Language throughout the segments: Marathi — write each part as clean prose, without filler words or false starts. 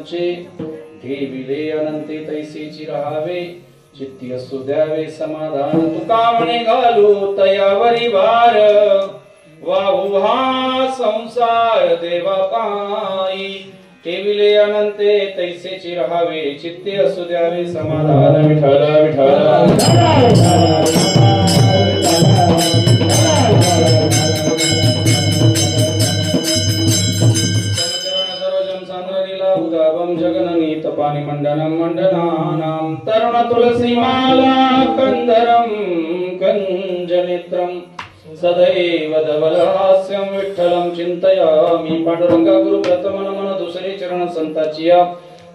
आमचे ठेविले अनंते तैसेची राहावे चित्ती असू द्यावे समाधान तुका म्हणे घालू तयावरी भार वाहू हा संसार देवा पायी ठेविले अनंते तैसेची राहावे चित्ती असू द्यावे समाधान विठ्ठल जगननीत पाणी मंडनम मंडनानां तरुण तुलसी माला कंदरम कंजनेत्रम सदैव धवलहास्यं विठ्ठलं चिंतयामि पांडुरंगा गुरु प्रथम मन दुसरे चरण संताची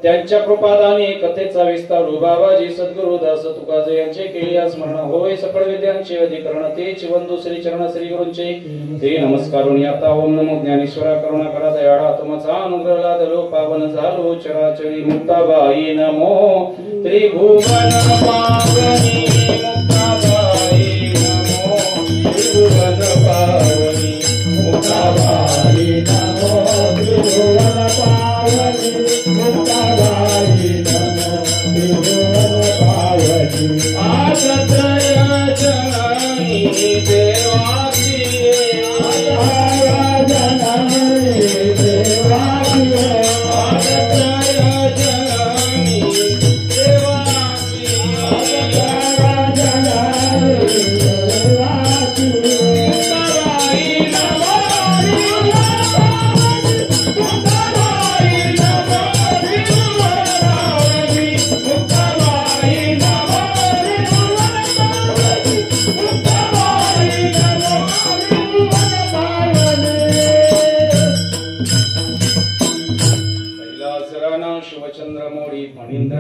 त्यांच्या कृपादानी कथेचा विस्तार बाबाजी सद्गुरु दास तुकाजे यांचे केले स्मरण होय सकळ विद्यांचे अधिकरण तेच वंदू श्री चरण श्री गुरूंचे ते नमस्कारून आता ओम नमो ज्ञानेश्वरा करुणा करा दयाळा तुमचा अनुग्रह लादलो पावन झालो चराचरी मुक्ताबाई नमो त्रिभुवन पावनी मुक्ताबाई नमो त्रिभुवन पावनी मुक्ताबाई नमो त्रिभुवन पावनी मुक्ताबाई नमो त्रिभुवन पावनी आदत्रय जननी देवाची आदत्रय जननी देवाची आदत्रय जननी देवाची आदत्रय जननी देवाची मुक्ताबाई नमो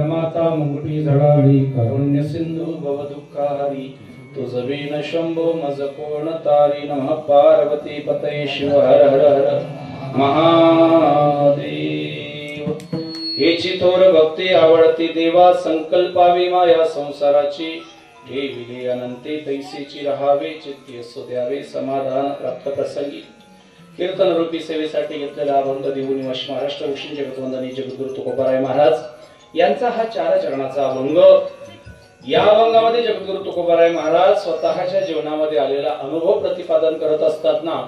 माता मुकुटी जडाळी कारुण्य सिंधू भव दुःखारी तुझ विन शंभो मज कोण तारी नमः पार्वती पतये शिव हर हर हर महादेव हेची थोर भक्ती आवडती देवा संकल्पावी माया संसाराची ठेविले अनंते तैसेची राहावे चित्ती असो द्यावे समाधान प्राप्त प्रसंगी कीर्तन रूपी सेवेसाठी घेतलेला अभंग देऊन निवास महाराष्ट्र उशीन जगतवंदनी जगद्गुरु तुकोबाराय महाराज यांचा हा 4 चरणाचा अभंग या अभंगामध्ये जगद्गुरु तुकोबाराय महाराज स्वतःच्या जीवनामध्ये आलेला अनुभव प्रतिपादन करत असतात ना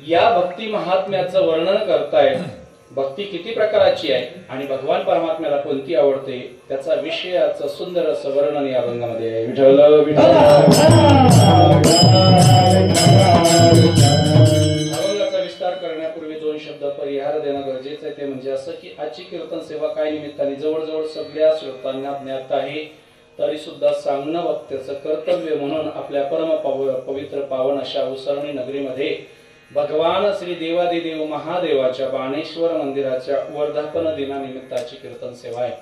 या भक्ती महात्म्याचं वर्णन करतायत भक्ती किती प्रकारची आहे आणि भगवान परमात्म्याला कोणती आवडते त्याचा विषयाचं सुंदर असं वर्णन या अभंगामध्ये आहे विठ्ठल विठ्ठल करण्यापूर्वी 2 शब्द परिहार देणं गरजेचं आहे ते म्हणजे असं की आजची कीर्तन सेवा काय निमित्ताने जवळजवळ सगळ्या श्रोतांना ज्ञात आहे तरी सुद्धा सांगणं वक्त्याचं कर्तव्य म्हणून आपल्या परम पवित्र पावन अशा उसरणी नगरीमध्ये भगवान श्री देवादिदेव महादेवाच्या बाणेश्वर मंदिराच्या वर्धापन दिनानिमित्ताची कीर्तन सेवा आहे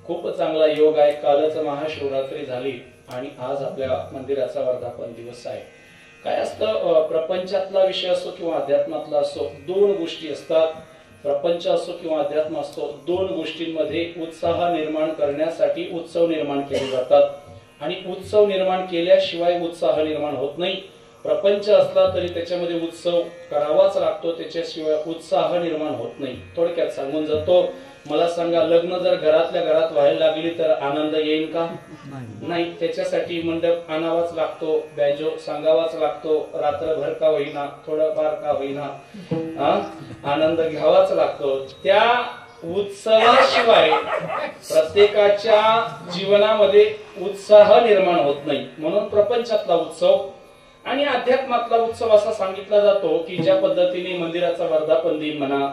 खूप चांगला योग आहे कालच महाशिवरात्री झाली आणि आज आपल्या मंदिराचा वर्धापन दिवस आहे काय असतं प्रपंचातला विषय असो किंवा अध्यात्मातला असो 2 गोष्टी असतात प्रपंच असो किंवा अध्यात्म असो 2 गोष्टींमध्ये उत्साह निर्माण करण्यासाठी उत्सव निर्माण केले जातात आणि उत्सव निर्माण केल्याशिवाय उत्साह निर्माण होत नाही प्रपंच असला तरी त्याच्यामध्ये उत्सव करावाच लागतो त्याच्याशिवाय उत्साह निर्माण होत नाही थोडक्यात सांगून जातो मला सांगा लग्न जर घरातल्या घरात व्हायला लागली तर आनंद येईल का नाही त्याच्यासाठी मंडप आणावाच लागतो बॅजो सांगावाच लागतो रात्रभर का होईना थोडंफार का होईना आनंद घ्यावाच लागतो त्या उत्सवाशिवाय प्रत्येकाच्या जीवनामध्ये उत्साह निर्माण होत नाही म्हणून प्रपंचातला उत्सव आणि अध्यात्मातला उत्सव असा सांगितला जातो की ज्या पद्धतीने मंदिराचा वर्धापन दिन म्हणा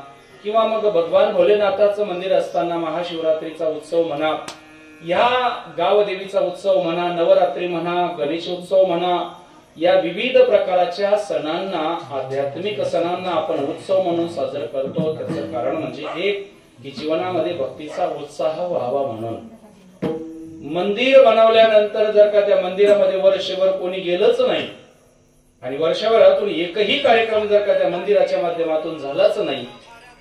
किंवा मग भगवान भोलेनाथाचं मंदिर असताना महाशिवरात्रीचा उत्सव म्हणा या गावदेवीचा उत्सव म्हणा नवरात्री म्हणा गणेशोत्सव म्हणा या विविध प्रकारच्या सणांना आध्यात्मिक सणांना आपण उत्सव म्हणून साजरा करतो त्याचं कारण म्हणजे एक की जीवनामध्ये भक्तीचा उत्साह व्हावा म्हणून मंदिर बनवल्यानंतर जर का त्या मंदिरामध्ये वर्षभर कोणी गेलंच नाही आणि वर्षभरातून एकही कार्यक्रम जर का त्या मंदिराच्या माध्यमातून झालाच नाही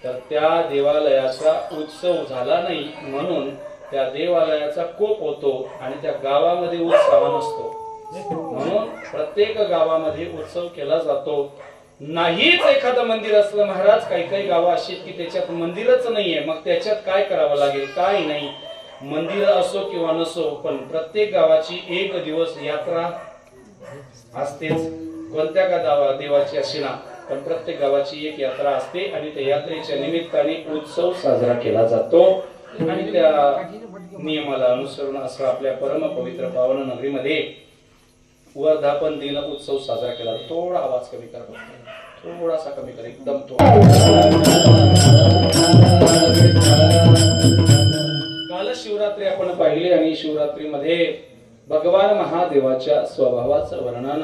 तर त्या देवालयाचा उत्सव झाला नाही म्हणून त्या देवालयाचा कोप होतो आणि त्या गावामध्ये उत्साह नसतो म्हणून प्रत्येक गावामध्ये उत्सव केला जातो नाहीच एखादं मंदिर असलं महाराज, काही काही गावं अशी की त्याच्यात मंदिरच नाहीये, मग त्याच्यात काय करावं लागेल? काय नाही, मंदिर असो किंवा नसो, पण प्रत्येक गावाची एक दिवस यात्रा असतेच. कोणत्या का देवाची अशी ना, पण प्रत्येक गावाची एक यात्रा असते आणि त्या यात्रेच्या निमित्ताने उत्सव साजरा केला जातो. आणि त्या नियमाला अनुसरून असं आपल्या परम पवित्र पावन नगरीमध्ये वर्धापन दिन उत्सव साजरा केला. थोडा आवाज कमी करा, थोडासा कमी करा, एकदम काल शिवरात्री आपण पाहिली आणि शिवरात्रीमध्ये भगवान महादेवाच्या स्वभावाचं वर्णन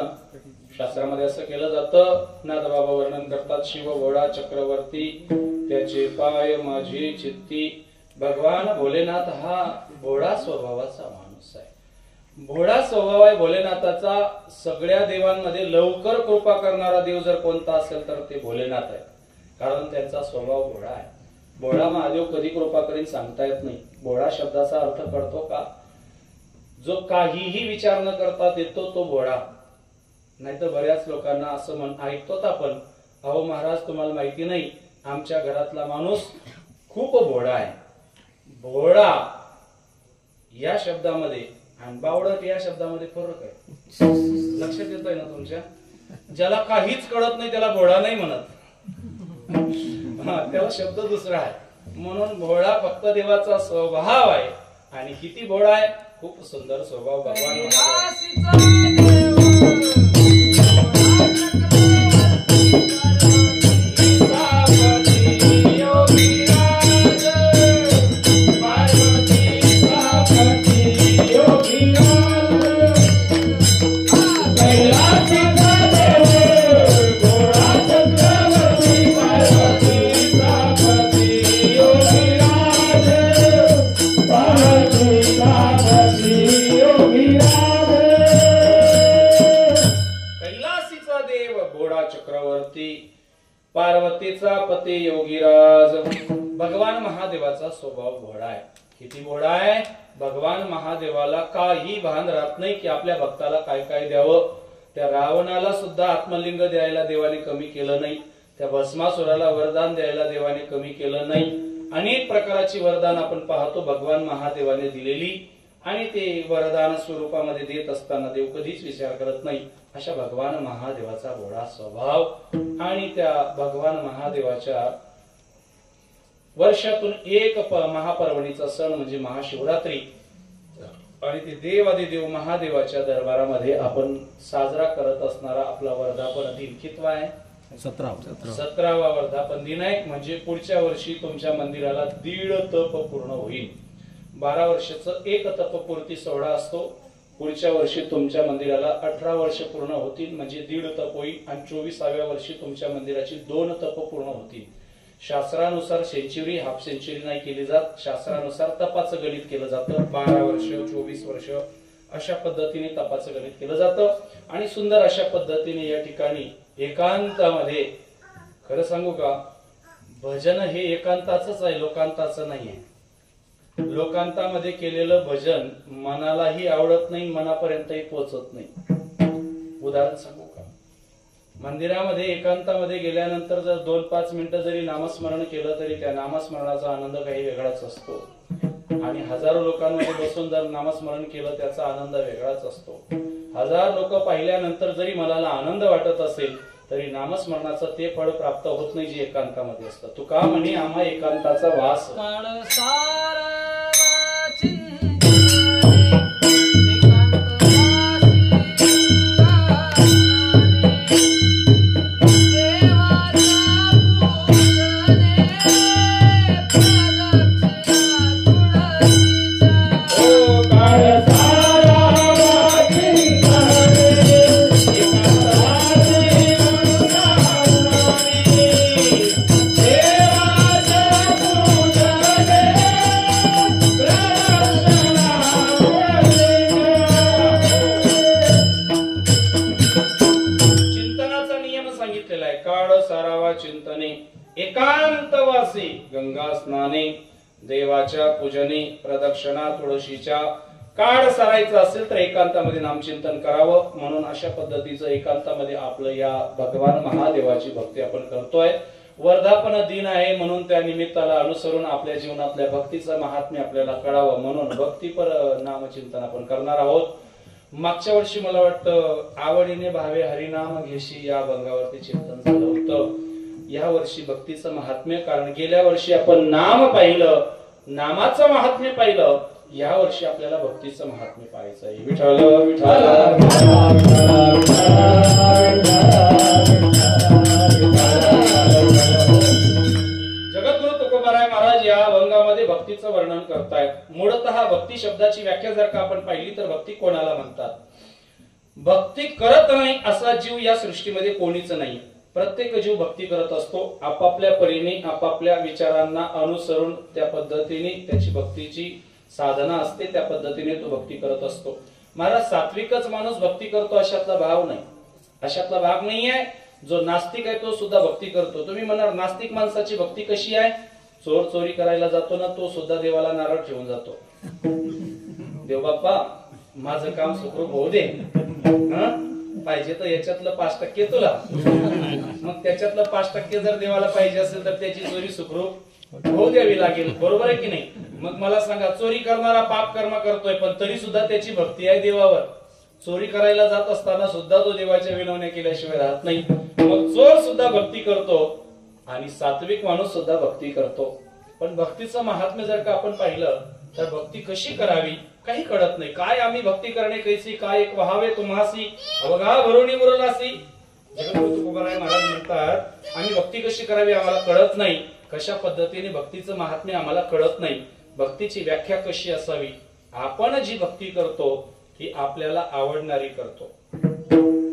शास्त्रामध्ये असं केलं जातं. नाथबाबा वर्णन करतात, शिव भोळा चक्रवर्ती त्याचे पाय माझी चित्ती. भगवान भोलेनाथ हा भोळा स्वभावाचा माणूस आहे. भोळा स्वभाव आहे भोलेनाथाचा. सगळ्या देवांमध्ये लवकर कृपा करणारा देव जर कोणता असेल तर ते भोलेनाथ आहे, कारण त्यांचा स्वभाव भोळा आहे. भोळा महादेव कधी कृपा करीन सांगता येत नाही. भोळा शब्दाचा अर्थ कळतो का? जो काहीही विचार न करता देतो तो भोळा. नाही तर बऱ्याच लोकांना असं ऐकतो आपण, अहो महाराज तुम्हाला माहिती नाही, आमच्या घरातला माणूस खूप भोळा आहे. भोळा या शब्दामध्ये आणि बावळट या शब्दामध्ये फरक आहे. लक्षात येतोय ना तुमच्या? ज्याला काहीच कळत नाही त्याला भोळा नाही म्हणत, त्याला शब्द दुसरा आहे. म्हणून भोळा फक्त देवाचा स्वभाव आहे. आणि किती भोळा आहे? खूप सुंदर स्वभाव भगवान. पार्वतीचा पती योगीराज. भगवान महादेवाचा स्वभाव भोळा आहे. किती भोळा आहे? भगवान महादेवाला काही भान राहत नाही की आपल्या भक्ताला काय काय द्यावं. त्या रावणाला सुद्धा आत्मलिंग द्यायला देवाने कमी केलं नाही. त्या भस्मासुराला वरदान द्यायला देवाने कमी केलं नाही. अनेक प्रकारची वरदान आपण पाहतो भगवान महादेवाने दिलेली, आणि ते वरदान स्वरूपामध्ये देत असताना देव कधीच विचार करत नाही. अशा भगवान महादेवाचा भोळा स्वभाव. आणि त्या भगवान महादेवाच्या वर्षातून एक महापर्वणीचा सण म्हणजे महाशिवरात्री. आणि ते देवादिदेव महादेवाच्या दरबारामध्ये आपण साजरा करत असणारा आपला वर्धापन दिन कितवा आहे? 17वा वर्धापन दिन आहे. म्हणजे पुढच्या वर्षी तुमच्या मंदिराला 1.5 तप पूर्ण होईल. 12 वर्षाचं एक तपपूर्ती सोहळा असतो. पुढच्या वर्षी तुमच्या मंदिराला 18 वर्ष पूर्ण होतील, म्हणजे 1.5 तप होईल. आणि 24व्या वर्षी तुमच्या मंदिराची 2 तप पूर्ण होतील. शास्त्रानुसार सेंचुरी हाफ सेंचुरी नाही केली जात. शास्त्रानुसार तपाचं गणित केलं जातं. 12 वर्ष 24 वर्ष अशा पद्धतीने तपाचं गणित केलं जातं. आणि सुंदर अशा पद्धतीने या ठिकाणी एकांतामध्ये, खरं सांगू का, भजन हे एकांताचंच आहे, लोकांताचं नाहीये. लोकांतामध्ये केलेलं भजन मनालाही आवडत नाही, मनापर्यंतही पोहोचत नाही. उदाहरण सांगू का? मंदिरामध्ये एकांतामध्ये गेल्यानंतर जर 2-5 मिनिटं जरी नामस्मरण केलं तरी त्या नामस्मरणाचा आनंद काही वेगळाच असतो. आणि हजारो लोकांमध्ये बसून जर नामस्मरण केलं त्याचा आनंद वेगळाच असतो. 1000 लोक पाहिल्यानंतर जरी मनाला आनंद वाटत असेल तरी नामस्मरणाचं ते फळ प्राप्त होत नाही जे एकांतामध्ये असतं. तुका म्हणे आम्हा एकांताचा वास. एकांतवासी गंगा स्नाने, देवाच्या पूजने, प्रदक्षिणा तुळशीच्या, काळ सारायचं असेल तर एकांतामध्ये नामचिंतन करावं. म्हणून अशा पद्धतीचं एकांतामध्ये आपलं या भगवान महादेवाची भक्ती आपण करतोय. वर्धापन दिन आहे म्हणून त्या निमित्ताला अनुसरून आपल्या जीवनातल्या भक्तीचं महात्म्य आपल्याला कळावं म्हणून भक्तीपर नामचिंतन आपण करणार आहोत. मागच्या वर्षी मला वाटतं आवडीने भावे हरिनाम घेशी या भंगावरती चिंतन झालं होतं. या वर्षी भक्तीचं महात्म्य, कारण गेल्या वर्षी आपण नाम पाहिलं, नामाचं महात्म्य पाहिलं. या वर्षी आपल्याला भक्तीचं महात्म्य पाहायचं आहे. विठ्ठल विठ्ठल जगद्गुरु तुकोबाराय महाराज या अभंगामध्ये भक्तीचं वर्णन करतायत. मूळतः भक्ती शब्दाची व्याख्या जर का आपण पाहिली तर भक्ती कोणाला म्हणतात? भक्ती करत नाही असा जीव या सृष्टीमध्ये कोणीच नाही. प्रत्येक जीव भक्ती करत असतो. आपापल्या परीने आपापल्या विचारांना अनुसरून त्या पद्धतीने त्याची भक्तीची साधना असते, त्या पद्धतीने तो भक्ती करत असतो. महाराज सात्विकच माणूस भक्ती करतो अशातला भाव नाही, अशातला भाग नाही आहे. जो नास्तिक आहे तो सुद्धा भक्ती करतो. तुम्ही म्हणाल नास्तिक माणसाची भक्ती कशी आहे? चोर चोरी करायला जातो ना, तो सुद्धा देवाला नारळ ठेवून जातो. देव बाप्पा माझं काम सुखरूप होऊ दे, पाहिजे तर याच्यातलं 5% तुला. मग त्याच्यातलं 5% जर देवाला पाहिजे असेल तर त्याची चोरी सुखरूप होऊ द्यावी लागेल. बरोबर आहे की नाही? मग मला सांगा, चोरी करणारा पाप कर्म करतोय पण तरी सुद्धा त्याची भक्ती आहे देवावर. चोरी करायला जात असताना सुद्धा तो देवाच्या विनवण्या केल्याशिवाय राहत नाही. मग चोर सुद्धा भक्ती करतो आणि सात्विक माणूस सुद्धा भक्ती करतो. पण भक्तीचं महात्म्य जर का आपण पाहिलं तर भक्ती कशी करावी काही कळत नाही. काय आम्ही भक्ती करणे कैसी, काय एक व्हावे तुम्हासी अवघा भरोणी मुरलासी. जगद्गुरु तुकोबाराय महाराज म्हणतात आम्ही भक्ती कशी करावी आम्हाला कळत नाही. कशा पद्धतीने भक्तीचं महात्म्य आम्हाला कळत नाही. भक्तीची व्याख्या कशी असावी? आपण जी भक्ती करतो ती आपल्याला आवडणारी करतो,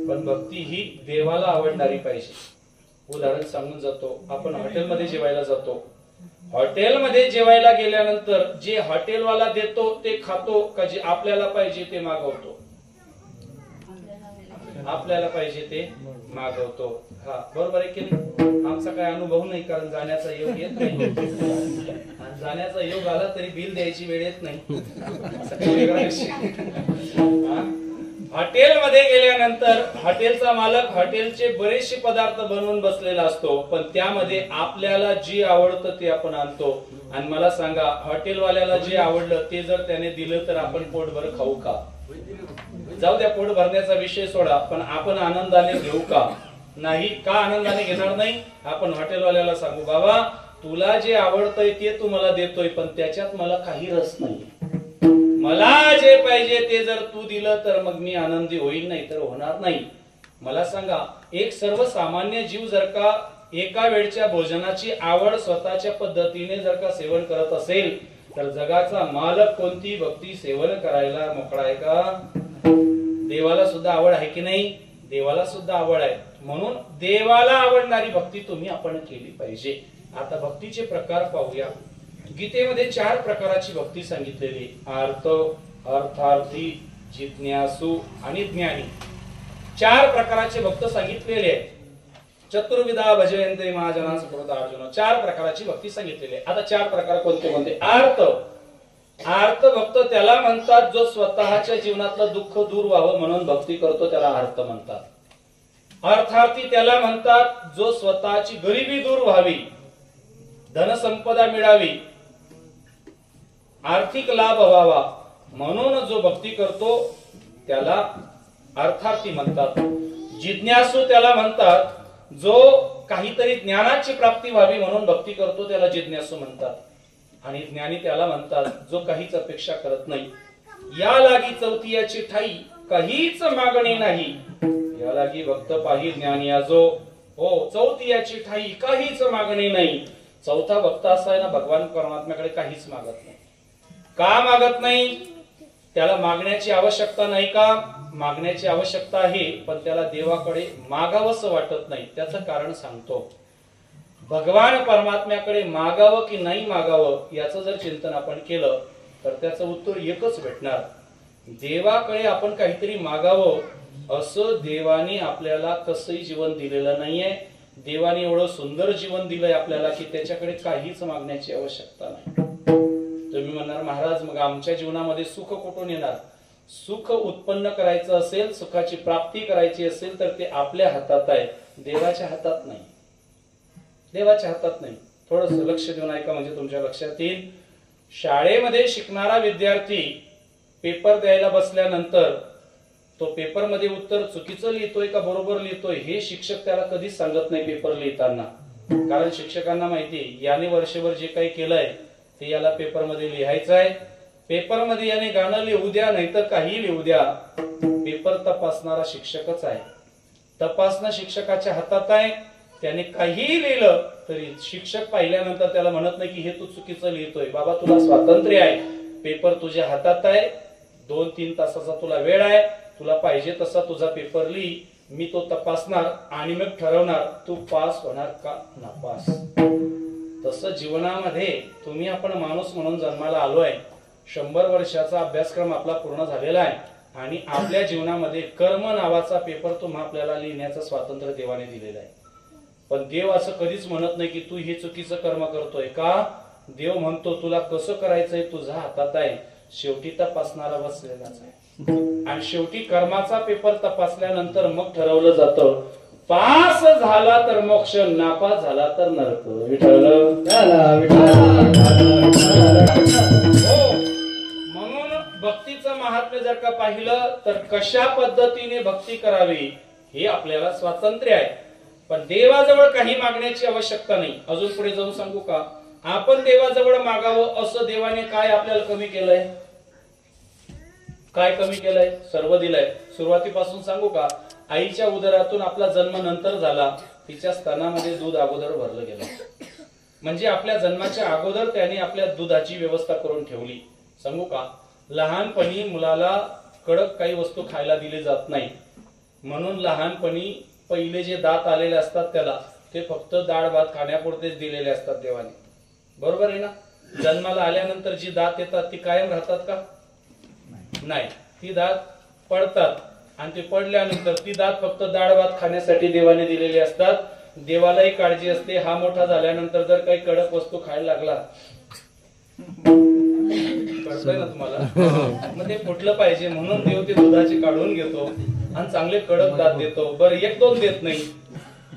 पण भक्ती ही देवाला आवडणारी पाहिजे. उदाहरण सांगून जातो. आपण हॉटेलमध्ये जेवायला जातो. हॉटेलमध्ये जेवायला गेल्यानंतर जे हॉटेलवाला देतो ते खातो का जे आपल्याला पाहिजे ते मागवतो? आपल्याला पाहिजे ते मागवतो. हा बरोबर आहे की नाही? आमचा काय अनुभव नाही, कारण जाण्याचा योग येत नाही. जाण्याचा योग आला तरी बिल द्यायची वेळ येत नाही. हॉटेलमध्ये गेल्यानंतर हॉटेलचा मालक हॉटेलचे बरेचसे पदार्थ बनवून बसलेला असतो, पण त्यामध्ये आपल्याला जी आवडतं ते आपण आणतो. आणि मला सांगा, हॉटेलवाल्याला जे आवडलं ते जर त्याने दिलं तर आपण पोटभर खाऊ का? जाऊ द्या, पोट भरण्याचा विषय सोडा, पण आपण आनंदाने घेऊ का? नाही. का आनंदाने घेणार नाही? आपण हॉटेलवाल्याला सांगू, बाबा तुला जे आवडतंय ते तू मला देतोय, पण त्याच्यात मला काही रस नाही. मला जे पाहिजे ते जर तू दिलं तर मग मी आनंदी होईल, नाही तर होणार नाही. मला सांगा, एक सर्वसामान्य जीव जर का एका वेळच्या भोजनाची आवड स्वतःच्या पद्धतीने जर का सेवन करत असेल तर जगाचा मालक कोणती भक्ती सेवन करायला मोकळा आहे का? देवाला सुद्धा आवड आहे की नाही? देवाला सुद्धा आवड आहे. म्हणून देवाला आवडणारी भक्ती तुम्ही आपण केली पाहिजे. आता भक्तीचे प्रकार पाहूया. गीतेमध्ये 4 प्रकाराची भक्ती सांगितलेली: अर्थ, अर्थार्थी, जिज्ञासू आणि ज्ञानी. 4 प्रकाराचे भक्त सांगितलेले आहेत. चतुर्विधा भजयन्ते महाजनांस पुरता अर्जुन. 4 प्रकाराची भक्ती सांगितलेली आहे. आता 4 प्रकार कोणते कोणते? अर्थ. अर्थ भक्त त्याला म्हणतात जो स्वतःच्या जीवनातलं दुःख दूर व्हावं म्हणून भक्ती करतो, त्याला अर्थ म्हणतात. अर्थार्थी त्याला म्हणतात जो स्वतःची गरिबी दूर व्हावी, धनसंपदा मिळावी, आर्थिक लाभ व्हावा म्हणून जो भक्ती करतो त्याला अर्थार्थी म्हणतात. जिज्ञासू त्याला म्हणतात जो काहीतरी ज्ञानाची प्राप्ती व्हावी म्हणून भक्ती करतो, त्याला जिज्ञासू म्हणतात. आणि ज्ञानी त्याला म्हणतात जो काहीच अपेक्षा करत नाही. या लागी चौथीयाची ठाई काहीच मागणी नाही. या लागी भक्त पाही ज्ञानी आजो. हो, चौथीयाची ठाई काहीच मागणी नाही. चौथा भक्त असा आहे ना, भगवान परमात्म्याकडे काहीच मागत नाही. का मागत नाही? त्याला मागण्याची आवश्यकता नाही का? मागण्याची आवश्यकता आहे, पण त्याला देवाकडे मागावंसं वाटत नाही. त्याचं कारण सांगतो. भगवान परमात्म्याकडे मागावं की नाही मागावं याचं जर चिंतन आपण केलं तर त्याचं उत्तर एकच भेटणार. देवाकडे आपण काहीतरी मागावं असं देवाने आपल्याला कसंही जीवन दिलेलं नाहीये. देवाने एवढं सुंदर जीवन दिलंय आपल्याला की त्याच्याकडे काहीच मागण्याची आवश्यकता नाही. तुम्ही म्हणणार महाराज मग आमच्या जीवनामध्ये सुख कुठून येणार? सुख उत्पन्न करायचं असेल, सुखाची प्राप्ती करायची असेल तर ते आपल्या हातात आहे, देवाच्या हातात नाही. देवाच्या हातात नाही. थोडस लक्ष देऊन ऐका म्हणजे तुमच्या लक्षात येईल. शाळेमध्ये शिकणारा विद्यार्थी पेपर द्यायला बसल्यानंतर तो पेपर मध्ये उत्तर चुकीचं लिहितोय का बरोबर लिहितोय हे शिक्षक त्याला कधीच सांगत नाही पेपर लिहिताना. कारण शिक्षकांना माहिती याने वर्षभर जे काही केलंय ते याला पेपर मध्ये लिहायचं आहे. पेपर मध्ये याने गाणं लिहू द्या नाही तर काही लिहू द्या, पेपर तपासणारा शिक्षकच आहे. तपासणं शिक्षकाच्या हातात आहे. त्याने काहीही लिहिलं तरी शिक्षक पाहिल्यानंतर त्याला म्हणत नाही की हे तू चुकीचं लिहितोय. बाबा तुला स्वातंत्र्य आहे, पेपर तुझ्या हातात आहे, 2-3 तासाचा तुला वेळ आहे, तुला पाहिजे तसा तुझा पेपर लिही, मी तो तपासणार आणि मग ठरवणार तू पास होणार का नापास. तसं जीवनामध्ये तुम्ही आपण माणूस म्हणून जन्माला आलोय. 100 वर्षाचा अभ्यासक्रम आपला पूर्ण झालेला आहे आणि आपल्या जीवनामध्ये कर्म नावाचा पेपर तुम्हा आपल्याला लिहिण्याचं स्वातंत्र्य देवाने दिलेलं आहे. पण देव असं कधीच म्हणत नाही की तू हे चुकीचं कर्म करतोय का. देव म्हणतो तुला कसं करायचंय तुझ्या हातात आहे, शेवटी तपासणारा बसलेलाच आहे. आणि शेवटी कर्माचा पेपर तपासल्यानंतर मग ठरवलं जातं पास झाला तर मोक्ष, नापास झाला तर नरक. विठ्ठल म्हणून भक्तीचं महात्म्य जर का पाहिलं तर कशा पद्धतीने भक्ती करावी हे आपल्याला स्वातंत्र्य आहे. पण देवाजवळ काही मागण्याची आवश्यकता नाही. अजून पुढे जाऊन सांगू का, आपण देवाजवळ मागावं असं देवाने काय आपल्याला कमी केलंय? काय कमी केलंय? सर्व दिलंय. सुरुवातीपासून सांगू का, आईच्या उदरातून आपला जन्म नंतर झाला, तिच्या स्तनामध्ये दूध अगोदर भरलं गेलं. म्हणजे आपल्या जन्माच्या अगोदर त्याने आपल्या दुधाची व्यवस्था करून ठेवली. सांगू का, लहानपणी मुलाला कडक काही वस्तू खायला दिली जात नाही. म्हणून लहानपणी पहिले जे दात आलेले असतात त्याला ते फक्त डाळ भात खाण्यापुरतेच दिलेले असतात देवाने. बरोबर आहे ना? जन्माला आल्यानंतर जी दात येतात ती कायम राहतात का? नाही. ती दात पडतात आणि ते पडल्यानंतर ती दात फक्त डाळ भात खाण्यासाठी देवाने दिलेली असतात. देवालाही काळजी असते, हा मोठा झाल्यानंतर जर काही कडक वस्तू खायला लागला, कळतंय ना तुम्हाला, मग ते फुटलं पाहिजे म्हणून देव ते दुधाचे काढून घेतो आणि चांगले कडक दात देतो. बरं 1-2 देत नाही,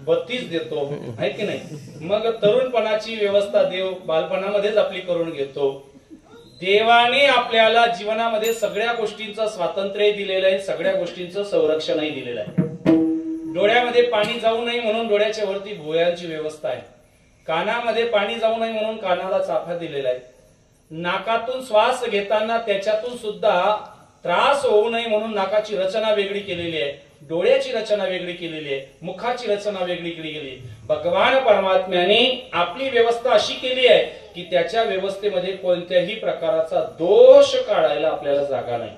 32 देतो, आहे की नाही? मग तरुणपणाची व्यवस्था देव बालपणामध्येच आपली करून घेतो. देवाने आपल्याला जीवनामध्ये सगळ्या गोष्टींचं स्वातंत्र्य दिलेलं आहे, सगळ्या गोष्टींचं संरक्षणही दिलेलं आहे. डोळ्यामध्ये पाणी जाऊ नये म्हणून डोळ्याच्या वरती भुवयांची व्यवस्था आहे. कानामध्ये पाणी जाऊ नये म्हणून कानाला चाफा दिलेला आहे. नाकातून श्वास घेताना त्याच्यातून सुद्धा त्रास होऊ नये म्हणून नाकाची रचना वेगळी केलेली आहे, डोळ्याची रचना वेगळी केलेली आहे, मुखाची रचना वेगळी केली गेली. भगवान परमात्म्याने आपली व्यवस्था अशी केली आहे की त्याच्या व्यवस्थेमध्ये कोणत्याही प्रकारचा दोष काढायला आपल्याला जागा नाही.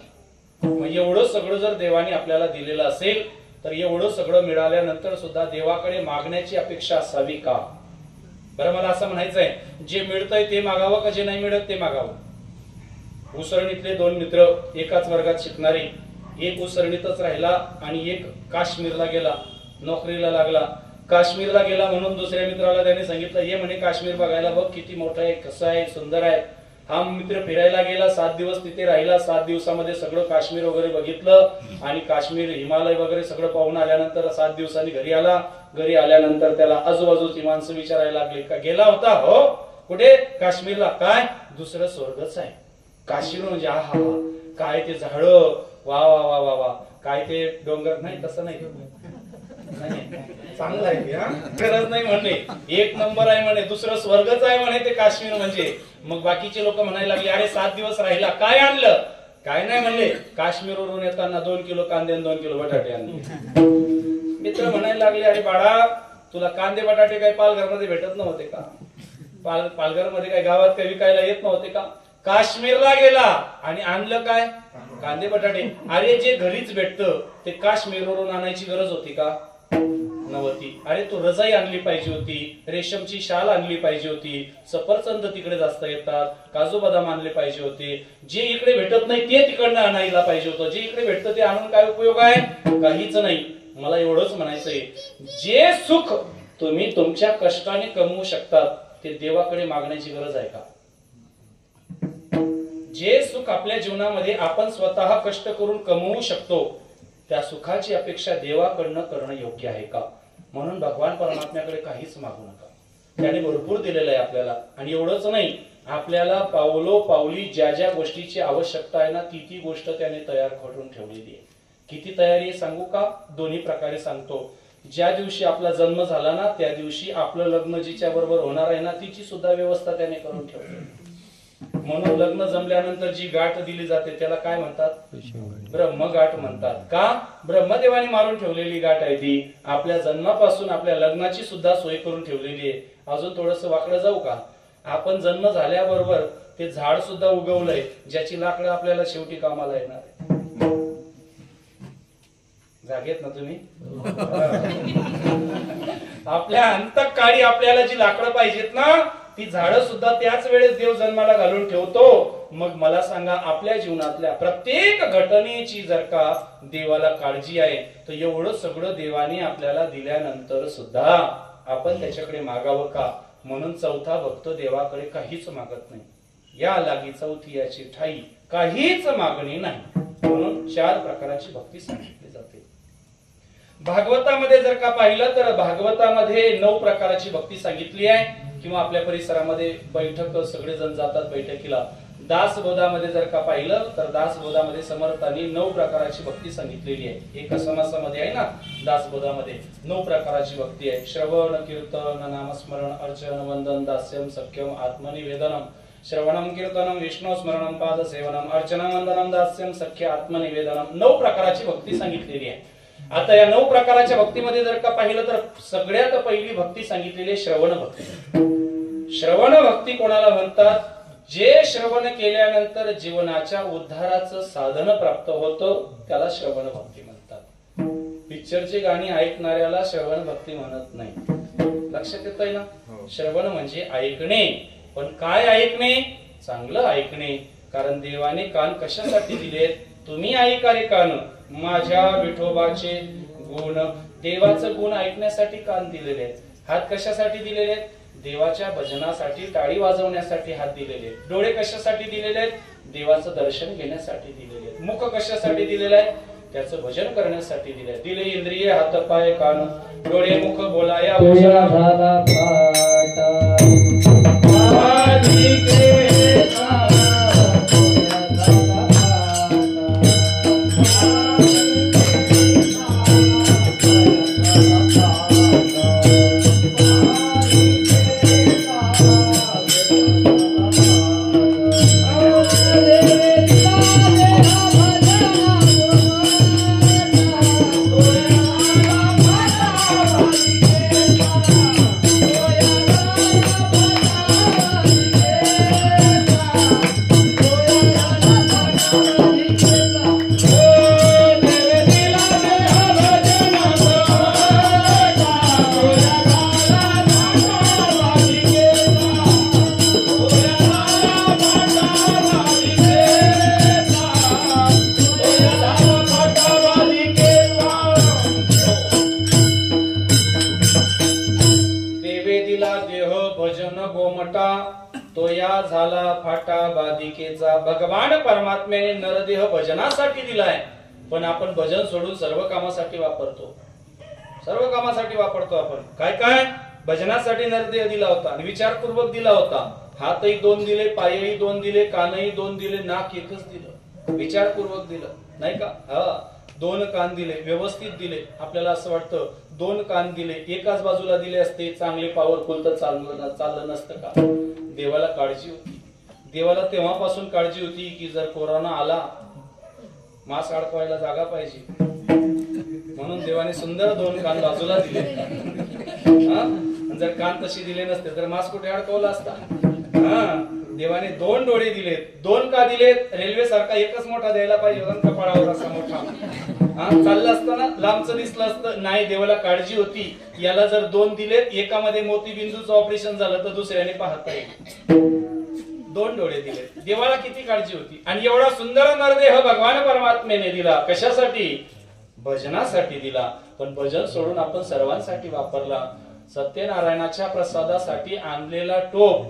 मग एवढं सगळं जर देवाने आपल्याला दिलेलं असेल तर एवढं सगळं मिळाल्यानंतर सुद्धा देवाकडे मागण्याची अपेक्षा असावी का? बरं, मला असं म्हणायचंय, जे मिळतंय ते मागावं का जे नाही मिळत ते मागावं? उसरणीतले 2 मित्र एकाच वर्गात शिकणारे, एक उसरणीतच राहिला आणि एक काश्मीरला गेला, नोकरीला लागला. काश्मीरला गेला म्हणून दुसऱ्या मित्राला त्याने सांगितलं ये म्हणे काश्मीर बघायला, बघ किती मोठं आहे, कसं आहे, सुंदर आहे. हा मित्र फिरायला गेला, 7 दिवस तिथे राहिला. 7 दिवसामध्ये सगळं काश्मीर वगैरे बघितलं आणि काश्मीर हिमालय वगैरे सगळं पाहून आल्यानंतर 7 दिवसांनी घरी आला. घरी आल्यानंतर त्याला आजूबाजूची माणसं विचारायला लागली का गेला होता? हो. कुठे? काश्मीरला. काय? दुसरं स्वर्गच आहे. काश्मीर म्हणजे आहा काय ते झाड, वा वा वा वा वा, काय ते डोंगर. नाही तसं नाही, चांगलं आहे ते, गरज नाही म्हणे, 1 नंबर आहे म्हणे, दुसरं स्वर्गच आहे म्हणे ते काश्मीर म्हणजे. मग बाकीचे लोक म्हणायला लागले अरे 7 दिवस राहिला, काय आणलं? काय नाही म्हणले, काश्मीरवरून येताना 2 किलो कांदे आणि 2 किलो बटाटे आणले. मित्र म्हणायला लागले अरे बाळा, तुला कांदे बटाटे काही पालघरमध्ये भेटत नव्हते का? पालघरमध्ये काही गावात काही विकायला येत नव्हते का? काश्मीरला गेला आणि आणलं काय? कांदे बटाटे. अरे जे घरीच भेटतं ते काश्मीरवरून आणायची गरज होती का? नव्हती. अरे तू रजाई आणली पाहिजे होती, रेशमची शाल आणली पाहिजे होती, सफरचंद तिकडे जास्त येतात, काजू बदाम आणले पाहिजे होते. जे इकडे भेटत नाही ते तिकडनं आणायला पाहिजे होतं. जे इकडे भेटतं ते आणून काय उपयोग आहे? काहीच नाही. मला एवढंच म्हणायचंय, जे सुख तुम्ही तुमच्या कष्टाने कमवू शकतात ते देवाकडे मागण्याची गरज आहे का? जे सुख आपल्या जीवनामध्ये आपण स्वतः कष्ट करून कमवू शकतो त्या सुखाची अपेक्षा देवाकडनं करणं योग्य आहे का? म्हणून भगवान परमात्म्याकडे काहीच मागू नका, त्याने भरपूर दिलेलं आहे आपल्याला. आणि एवढंच नाही, आपल्याला पावलो पावली ज्या ज्या गोष्टीची आवश्यकता आहे ना ती गोष्ट त्याने तयार करून ठेवलेली आहे. किती तयारी आहे सांगू का? दोन्ही प्रकारे सांगतो. ज्या दिवशी आपला जन्म झाला ना त्या दिवशी आपलं लग्न जिच्या बरोबर होणार आहे ना तिची सुद्धा व्यवस्था त्याने करून ठेवली. म्हणून लग्न जमल्यानंतर जी गाठ दिली जाते त्याला काय म्हणतात? ब्रह्मगाठ म्हणतात. का? ब्रह्मदेवाने मारून ठेवलेली गाठ आहे ती. आपल्या जन्मापासून आपल्या लग्नाची सुद्धा सोय करून ठेवलेली आहे. अजून थोडस वाकडं जाऊ का? आपण जन्म झाल्याबरोबर ते झाड सुद्धा उगवलंय ज्याची लाकडं आपल्याला शेवटी कामाला येणार आहे. जागेत ना तुम्ही? आपल्या अंतःकाळी आपल्याला जी लाकडं पाहिजेत ना ती झाडं सुद्धा त्याच वेळेस देव जन्माला घालून ठेवतो. मग मला सांगा, आपल्या जीवनातल्या प्रत्येक घटनेची जर का देवाला काळजी आहे तर एवढं सगळं देवाने आपल्याला दिल्यानंतर सुद्धा आपण त्याच्याकडे मागावं का? म्हणून चौथा भक्त देवाकडे काहीच मागत नाही. या लागी चौथी याची ठाई, काहीच मागणी नाही. म्हणून 4 प्रकारची भक्ती सांगितली जाते. भागवतामध्ये जर का पाहिलं तर भागवतामध्ये 9 प्रकारची भक्ती सांगितली आहे. किंवा आपल्या परिसरामध्ये बैठक सगळेजण जातात बैठकीला. दासबोधामध्ये जर का पाहिलं तर दासबोधामध्ये समर्थांनी 9 प्रकारची भक्ती सांगितलेली आहे. एका समासामध्ये आहे ना दासबोधामध्ये 9 प्रकारची भक्ती आहे. श्रवण कीर्तन नामस्मरण अर्चन वंदन दास्यम सख्यम आत्मनिवेदनम. श्रवणम कीर्तनम विष्णू स्मरणम पाद सेवनम अर्चना वंदनम दास्यम सख्य आत्मनिवेदनम. 9 प्रकारची भक्ती सांगितलेली आहे. आता या 9 प्रकारच्या भक्तीमध्ये जर का पाहिलं तर सगळ्यात पहिली भक्ती सांगितलेली आहे श्रवण भक्ती. श्रवण भक्ती कोणाला म्हणतात? जे श्रवण केल्यानंतर जीवनाच्या उद्धाराचं साधन प्राप्त होतं त्याला श्रवण भक्ती म्हणतात. पिक्चरची गाणी ऐकणाऱ्याला श्रवण भक्ती म्हणत नाही. लक्षात येतंय ना? श्रवण म्हणजे ऐकणे. पण काय ऐकणे? चांगलं ऐकणे. कारण देवाने कान कशासाठी दिलेत? तुम्ही ऐका रे कान माझ्या विठोबाचे गुण. देवाचं गुण ऐकण्यासाठी कान दिलेले आहेत. हात कशासाठी दिलेले आहेत? देवाच्या भजनासाठी, टाळी वाजवण्यासाठी हात दिलेले आहेत. डोळे कशासाठी दिलेले आहेत? देवाचं दर्शन घेण्यासाठी दिलेले आहेत. मुख कशासाठी दिलेलं आहे? त्याचं भजन करण्यासाठी दिले. दिले इंद्रिय हात पाय कान डोळे मुख बोलाया भगवान परमात्म्याने नरदेह भजनासाठी दिलाय. पण आपण भजन सोडून सर्व कामासाठी वापरतो. सर्व कामासाठी वापरतो आपण. काय काय भजनासाठी नरदेह दिला होता आणि विचारपूर्वक दिला होता. हातही 2 दिले, पायही 2 दिले, कानही 2 दिले, नाक एकच दिलं. विचारपूर्वक दिलं नाही का? 2 कान दिले, व्यवस्थित दिले. आपल्याला असं वाटतं 2 कान दिले एकाच बाजूला दिले असते चांगले पॉवरफुल तर चाललं नसतं का? देवाला काळजी होती. देवाला तेव्हापासून काळजी होती की जर कोरोना आला मास्क अडकवायला जागा पाहिजे. म्हणून देवाने सुंदर 2 कान बाजूला दिले. जर कान तशी दिले नसते तर मास्क कुठे अडकवला असता? देवाने 2 डोळे दिलेत. 2 का दिलेत? रेल्वे सारखा एकच मोठा द्यायला पाहिजे होता कपाळावर असा मोठा. चाललं असतं ना लांबचं दिसलं असतं. नाही, देवाला काळजी होती. याला जर 2 दिलेत, एकामध्ये मोतीबिंदूचं ऑपरेशन झालं तर दुसऱ्याने पाहता येईल. 2 डोळे दिले. देवाला किती काळजी होती. आणि एवढा सुंदर नरदेह भगवान परमात्म्याने दिला. कशासाठी? भजनासाठी दिला. पण भजन सोडून आपण सर्वांसाठी वापरला. सत्यनारायणाच्या प्रसादासाठी आणलेला टोप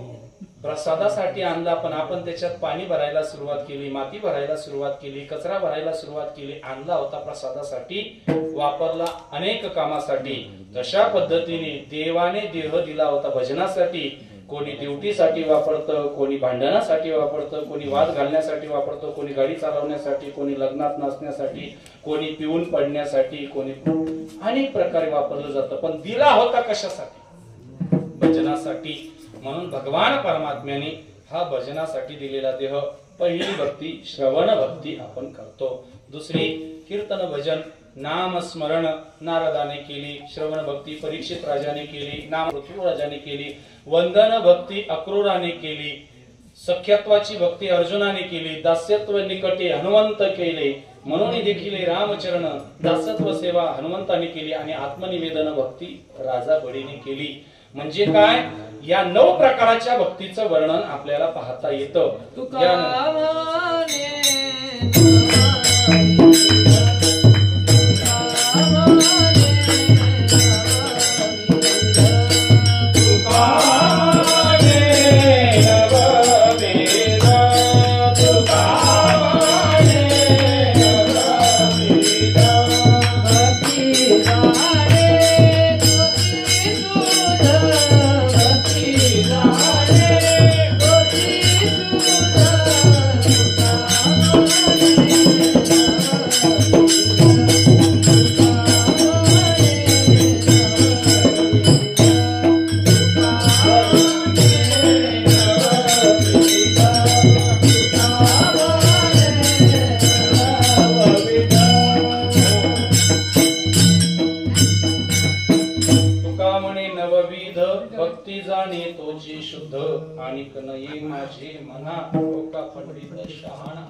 प्रसादासाठी आणला, पण आपण त्याच्यात पाणी भरायला सुरुवात केली, माती भरायला सुरुवात केली, कचरा भरायला सुरुवात केली. आणला होता प्रसादासाठी, वापरला अनेक कामासाठी. तशा पद्धतीने देवाने देह दिला होता भजनासाठी. कोणी ड्युटीसाठी वापरतं, कोणी भांडणासाठी वापरतं, कोणी वाद घालण्यासाठी वापरतं, कोणी गाडी चालवण्यासाठी, कोणी लग्नात नाचण्यासाठी, कोणी पिऊन पडण्यासाठी, कोणी अनेक प्रकारे वापरलं जातं. पण दिला होता कशासाठी? भजनासाठी. म्हणून भगवान परमात्म्याने हा भजनासाठी दिलेला देह. पहिली भक्ती श्रवण भक्ती आपण करतो. दुसरी कीर्तन भजन नाम स्मरण नारदाने केली. श्रवण भक्ती परीक्षित राजाने केली. नाम पृथ्वीराजाने केली. वंदन भक्ती अक्रूराने केली. सख्यत्वाची भक्ती अर्जुनाने केली. दास्यत्व निकटे हनुमंत केले. म्हणून देखील रामचरण दासत्व सेवा हनुमंताने केली. आणि आत्मनिवेदन भक्ती राजा बळीने केली. म्हणजे काय? या 9 प्रकाराच्या भक्तीचं वर्णन आपल्याला पाहता येतं.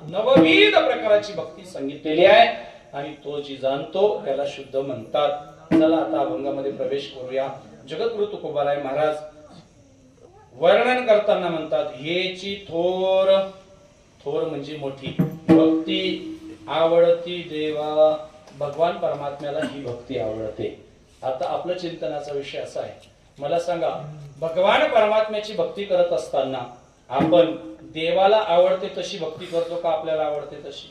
नवविध प्रकारची भक्ती सांगितलेली आहे. आणि तो जी जाणतो त्याला शुद्ध म्हणतात. चला आता अभंगामध्ये प्रवेश करूया. जगद्गुरु तुकोबाराय महाराज वर्णन करताना म्हणतात, हेची थोर, थोर म्हणजे मोठी भक्ती आवडती देवा. भगवान परमात्म्याला ही भक्ती आवडते. आता आपलं चिंतनाचा विषय असा आहे, मला सांगा, भगवान परमात्म्याची भक्ती करत असताना आपण देवाला आवडते तशी भक्ती करतो का आपल्याला आवडते तशी?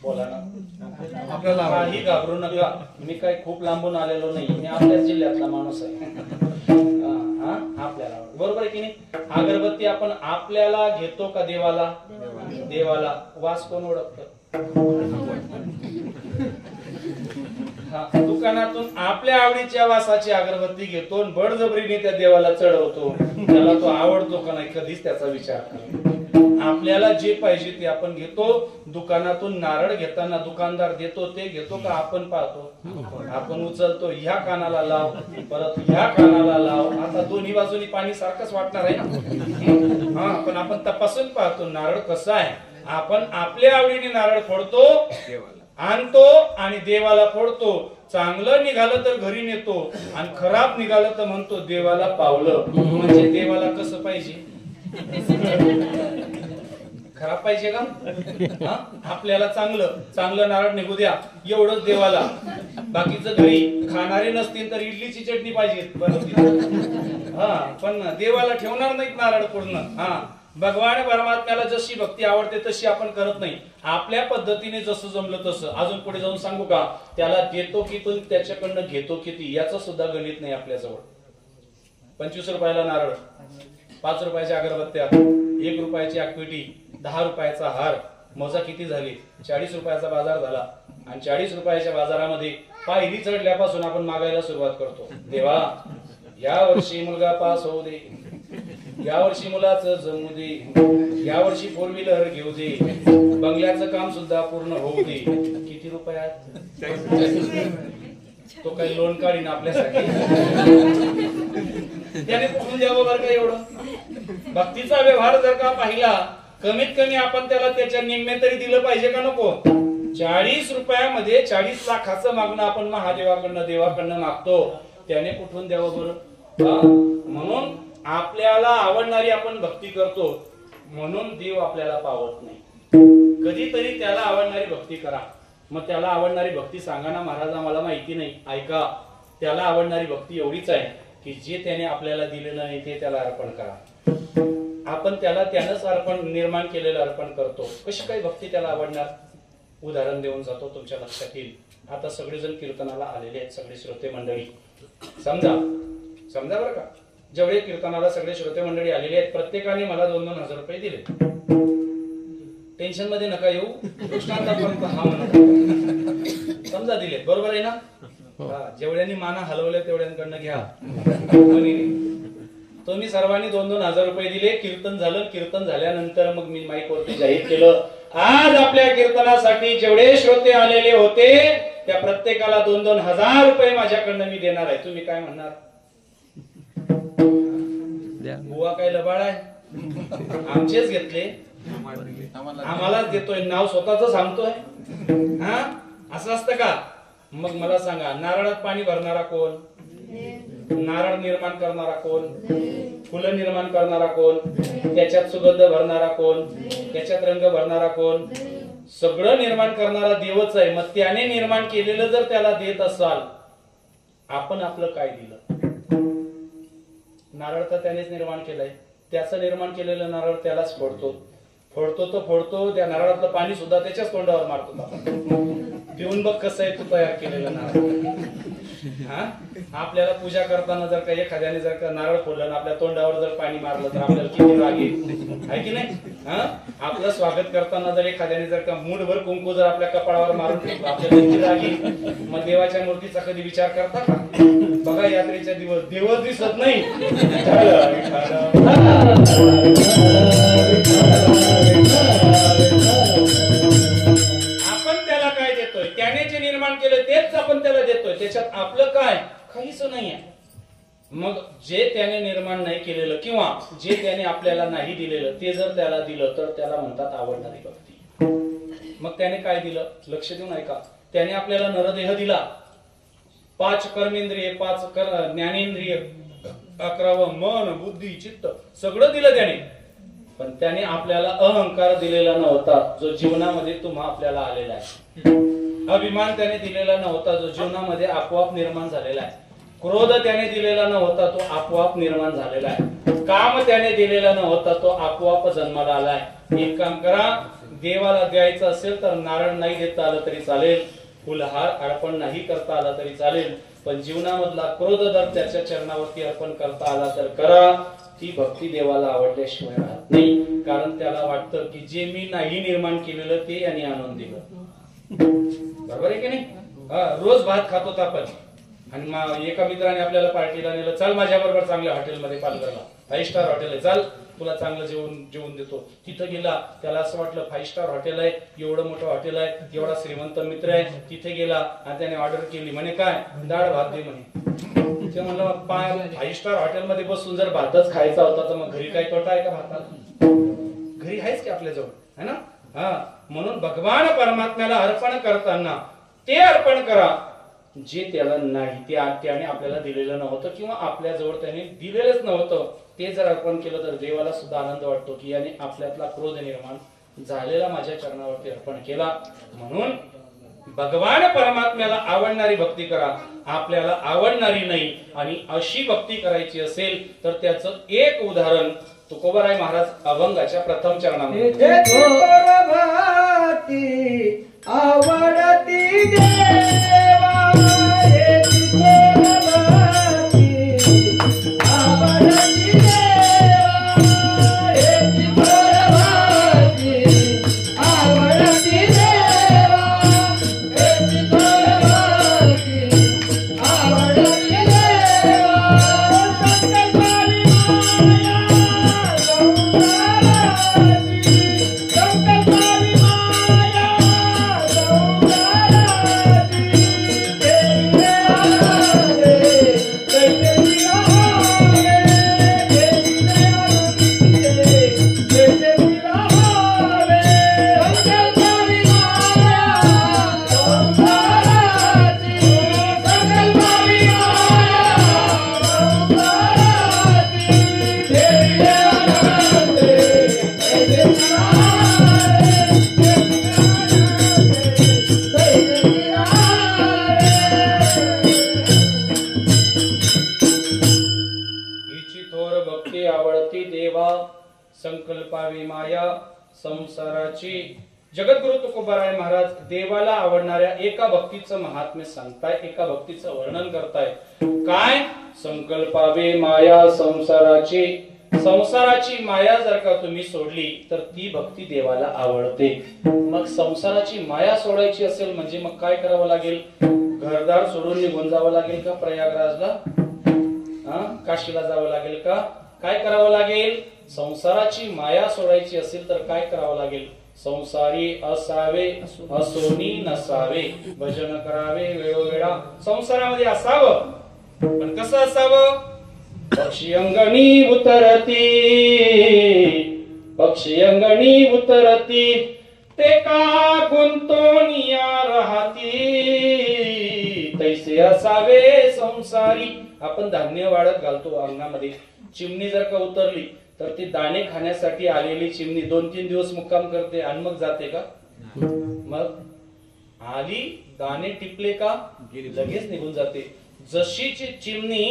बोला ना. आपल्याला काही घाबरू नका. मी काही खूप लांबून आलेलो नाही. मी आपल्याच जिल्ह्यातला माणूस आहे. आपल्याला बरोबर आहे की नाही? अगरबत्ती आपण आपल्याला घेतो का देवाला? देवाला. वास कोण ओळखतं? दुकानातून आपल्या आवडीच्या वासाची अगरबत्ती घेतो, बळजबरीने त्या देवाला चढवतो. त्याला तो आवडतो का नाही कधीच त्याचा विचार करतो. आपल्याला जे पाहिजे ते आपण घेतो. दुकानातून नारळ घेताना दुकानदार देतो ते घेतो का आपण पाहतो? आपण उचलतो, ह्या कानाला लाव, परत ह्या कानाला लाव. आता दोन्ही बाजूनी पाणी सारखंच वाटणार आहे ना. पण आपण तपासून पाहतो नारळ कसा आहे. आपण आपल्या आवडीने नारळ फोडतो, आणतो आणि देवाला फोडतो. चांगलं निघालं तर घरी नेतो आणि खराब निघालं तर म्हणतो देवाला पावलं. म्हणजे देवाला कसं पाहिजे? खराब पाहिजे का? आपल्याला चांगलं चांगलं नारळ निघू द्या एवढंच देवाला. बाकीचं घरी खाणारे नसतील तर इडलीची चटणी पाहिजे पण देवाला ठेवणार नाहीत नारळ पूर्ण. भगवान परमात्म्याला जशी भक्ती आवडते तशी आपण करत नाही. आपल्या पद्धतीने जसं जमलं तसं. अजून पुढे जाऊन सांगू का? त्याला देतो किती, त्याच्याकडनं घेतो किती, याचं सुद्धा गणित नाही आपल्याजवळ. 25 रुपयाला नारळ, 5 रुपयाच्या अगरबत्त्या, 1 रुपयाची अक्विटी, 10 रुपयाचा हार, मोजा किती झाली? 40 रुपयाचा बाजार झाला. आणि 40 रुपयाच्या बाजारामध्ये पायरी चढल्यापासून आपण मागायला सुरुवात करतो. देवा या वर्षी मुलगा पास होऊ दे, या वर्षी मुलाचं जमू दे, या वर्षी 4 व्हीलर घेऊ दे, बंगल्याचं काम सुद्धा पूर्ण होऊ दे. किती रुपयात? तो काही लोन काढीन आपल्यासाठी. त्याने कुठून द्यावं बरं का एवढं? भक्तीचा व्यवहार जर का पाहिला, कमीत कमी आपण त्याला त्याच्या निम्मे तरी दिलं पाहिजे का नको? 40 रुपयामध्ये 40 लाखाचं मागणं आपण महादेवाकडनं देवाकडनं मागतो. त्याने कुठून द्यावं बरं? म्हणून आपल्याला आवडणारी आपण भक्ती करतो, म्हणून देव आपल्याला पावत नाही. कधीतरी त्याला आवडणारी भक्ती करा. मग त्याला आवडणारी भक्ती सांगा ना महाराज, आम्हाला माहिती नाही. ऐका, त्याला आवडणारी भक्ती एवढीच आहे की जे त्याने आपल्याला दिलेलं नाही ते त्याला अर्पण करा. आपण त्याला त्यानंच अर्पण निर्माण केलेलं अर्पण करतो. कशी काही भक्ती त्याला आवडणार? उदाहरण देऊन जातो, तुमच्या लक्षात येईल. आता सगळेजण कीर्तनाला आलेले आहेत, सगळे श्रोते मंडळी. समजा बरं का, जेवढे कीर्तनाला सगळे श्रोते मंडळी आलेले आहेत, प्रत्येकाने मला 2-2 हजार रुपये दिले. टेन्शन मध्ये नका येऊ, दृष्टांतापर्यंत हा म्हणा. समजा दिले, बरोबर आहे ना? जेवढ्यांनी माना हलवल्या तेवढ्यांकडनं घ्या. तुम्ही सर्वांनी 2-2 हजार रुपये दिले. कीर्तन झालं. कीर्तन झाल्यानंतर मग मी माईकवरती जाहीर केलं, आज आपल्या कीर्तनासाठी जेवढे श्रोते आलेले होते त्या प्रत्येकाला 2-2 हजार रुपये माझ्याकडनं मी देणार आहे. तुम्ही काय म्हणणार? बुवा काय लबाड आहे? आमचेच घेतले, आम्हालाच देतोय, नाव स्वतःच सांगतोय. हा, असं असतं का? मग मला सांगा, नारळात पाणी भरणारा कोण? नारळ निर्माण करणारा कोण? फुलं निर्माण करणारा कोण? त्याच्यात सुगंध भरणारा कोण? त्याच्यात रंग भरणारा कोण? सगळं निर्माण करणारा देवच आहे. मग त्याने निर्माण केलेलं जर त्याला देत असाल, आपण आपलं काय दिलं? नारळ तर त्यानेच निर्माण केलंय. त्याचं निर्माण केलेलं नारळ त्यालाच फोडतो तो फोडतो. त्या नारळातलं पाणी सुद्धा त्याच्याच तोंडावर मारतो. पिऊन बघ कसं आहे तू तयार केलेलं नारळ. हा, आपल्याला पूजा करताना जर का एखाद्याने जर का नारळ फोडलं, आपल्या तोंडावर जर पाणी मारलं तर आपल्याला किती राग येईल, आहे की नाही? हा, आपलं स्वागत करताना जर एखाद्याने जर का मूठभर कुंकू जर आपल्या कपाळावर मारून ठेवलं, आपल्याला किती राग येईल. मग देवाच्या मूर्तीचा कधी विचार करता का? बघा, यात्रेच्या दिवस देवच दिसत नाही. आपण त्याला काय देतोय? त्याने जे निर्माण केलं तेच आपण त्याला देतोय. त्याच्यात आपलं काय? काहीच नाहीये. मग जे त्याने निर्माण नाही केलेलं किंवा जे त्याने आपल्याला नाही दिलेलं ते जर त्याला दिलं तर त्याला म्हणतात आवडणारी भक्ती. मग त्याने काय दिलं? लक्ष देऊन ऐका. त्याने आपल्याला नरदेह दिला, 5 कर्मेंद्रिय, 5 ज्ञानेंद्रिय, 11 मन, बुद्धी, चित्त, सगळं दिलं त्याने. पण त्याने आपल्याला अहंकार दिलेला नव्हता, जो जीवनामध्ये तुम्हा आपल्याला आलेला आहे. अभिमान त्याने दिलेला नव्हता, जो जीवनामध्ये आपोआप निर्माण झालेला आहे. क्रोध त्याने दिलेला नव्हता, तो आपोआप निर्माण झालेला आहे. काम त्याने दिलेला नव्हता, तो आपोआप जन्माला आलाय. एक काम करा, देवाला द्यायचं असेल तर नारळ नाही देता आलं तरी चालेल, फुलहार अर्पण नाही करता आला तरी चालेल, पण जीवनामधला क्रोध जर त्याच्या चरणावरती अर्पण करता आला तर करा. ती भक्ती देवाला आवडल्याशिवाय राहत नाही. कारण त्याला वाटतं की जे मी नाही निर्माण केलेलं ते यांनी आणून दिलं. बरोबर आहे की नाही? रोज भात खातो आपण, आणि एका मित्राने आपल्याला पार्टीला नेलं, चल माझ्या बरोबर चांगल्या हॉटेलमध्ये पालघरला, 5 स्टार हॉटेल आहे, चल तुला चांगलं जेवण देतो. तिथं गेला, त्याला असं वाटलं 5 स्टार हॉटेल आहे, एवढं मोठं हॉटेल आहे, एवढा श्रीमंत मित्र आहे. तिथे गेला आणि त्याने ऑर्डर केली, म्हणे काय? डाळ भात दे म्हणे. ते म्हणलं 5 स्टार हॉटेलमध्ये बसून जर भातच खायचा होता तर मग घरी काय तोटा आहे का भातात? घरी आहेच की आपल्या जवळ, है ना? हा, म्हणून भगवान परमात्म्याला अर्पण करताना ते अर्पण करा जे त्याला नाही, त्याने आपल्याला दिलेलं नव्हतं किंवा आपल्या जवळ त्याने दिलेलंच नव्हतं. ते जर अर्पण केलं तर देवाला सुद्धा आनंद वाटतो की याने आपल्यातला क्रोध निर्माण झालेला माझ्या चरणावरती अर्पण केला. म्हणून भगवान परमात्म्याला आवडणारी भक्ती करा, आपल्याला आवडणारी नाही. आणि अशी भक्ती करायची असेल तर त्याचं एक उदाहरण तुकोबाराय महाराज अभंगाच्या प्रथम चरणामध्ये, आवडती देवा पावे माया संसाराची. जगद्गुरु तुकोबाराय महाराज देवाला आवडणाऱ्या एका भक्तीचं महात्म्य सांगताय, एका भक्तीचं वर्णन करताय. काय? संकल्पावे माया संसाराची. संसाराची माया जर का तुम्ही सोडली तर ती भक्ती देवाला आवडते. मग संसाराची माया सोडायची असेल म्हणजे मग काय करावं लागेल? घरदार सोडून निघून जावं लागेल का? प्रयागराजला काशीला जावं लागेल का? काय करावं लागेल? संसाराची माया सोडायची असेल तर काय करावं लागेल? संसारी असावे असोनी नसावे, भजन करावे वेळोवेळा. संसारामध्ये असावं, पण कसं असावं? पक्षी अंगणी उतरती, पक्षी अंगणी उतरती, ते का गुंतोनिया राहती, तैसे असावे संसारी. आपण धान्य वाढत घालतो अंगणामध्ये, चिमणी जर का उतरली तर ती दाणे खाण्यासाठी आलेली चिमणी 2-3 दिवस मुक्काम करते आणि मग जाते का? मग आली, दाणे टिपले का लगेच निघून जाते. जशीची चिमणी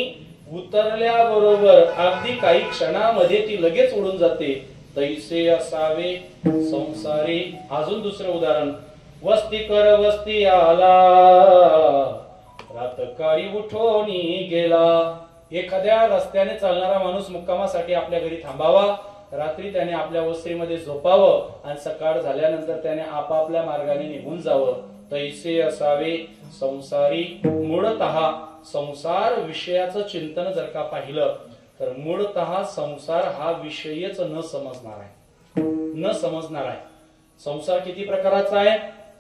उतरल्याबरोबर अगदी काही क्षणामध्ये ती लगेच उडून जाते, तैसे असावे संसारी. अजून दुसरं उदाहरण, वस्ती कर वस्ती आला, रातकाळी उठोनी गेला. एखाद्या रस्त्याने चालणारा माणूस मुक्कामासाठी आपल्या घरी थांबावा, रात्री त्याने आपल्या वस्तीमध्ये झोपावं आणि सकाळ झाल्यानंतर त्याने आपापल्या मार्गाने निघून जावं. तैसे असावे संसारी. मूळतः संसार विषयाचं चिंतन जर का पाहिलं तर मूळतः संसार हा विषयच न समजणार आहे, न समजणार आहे. संसार किती प्रकाराचा आहे?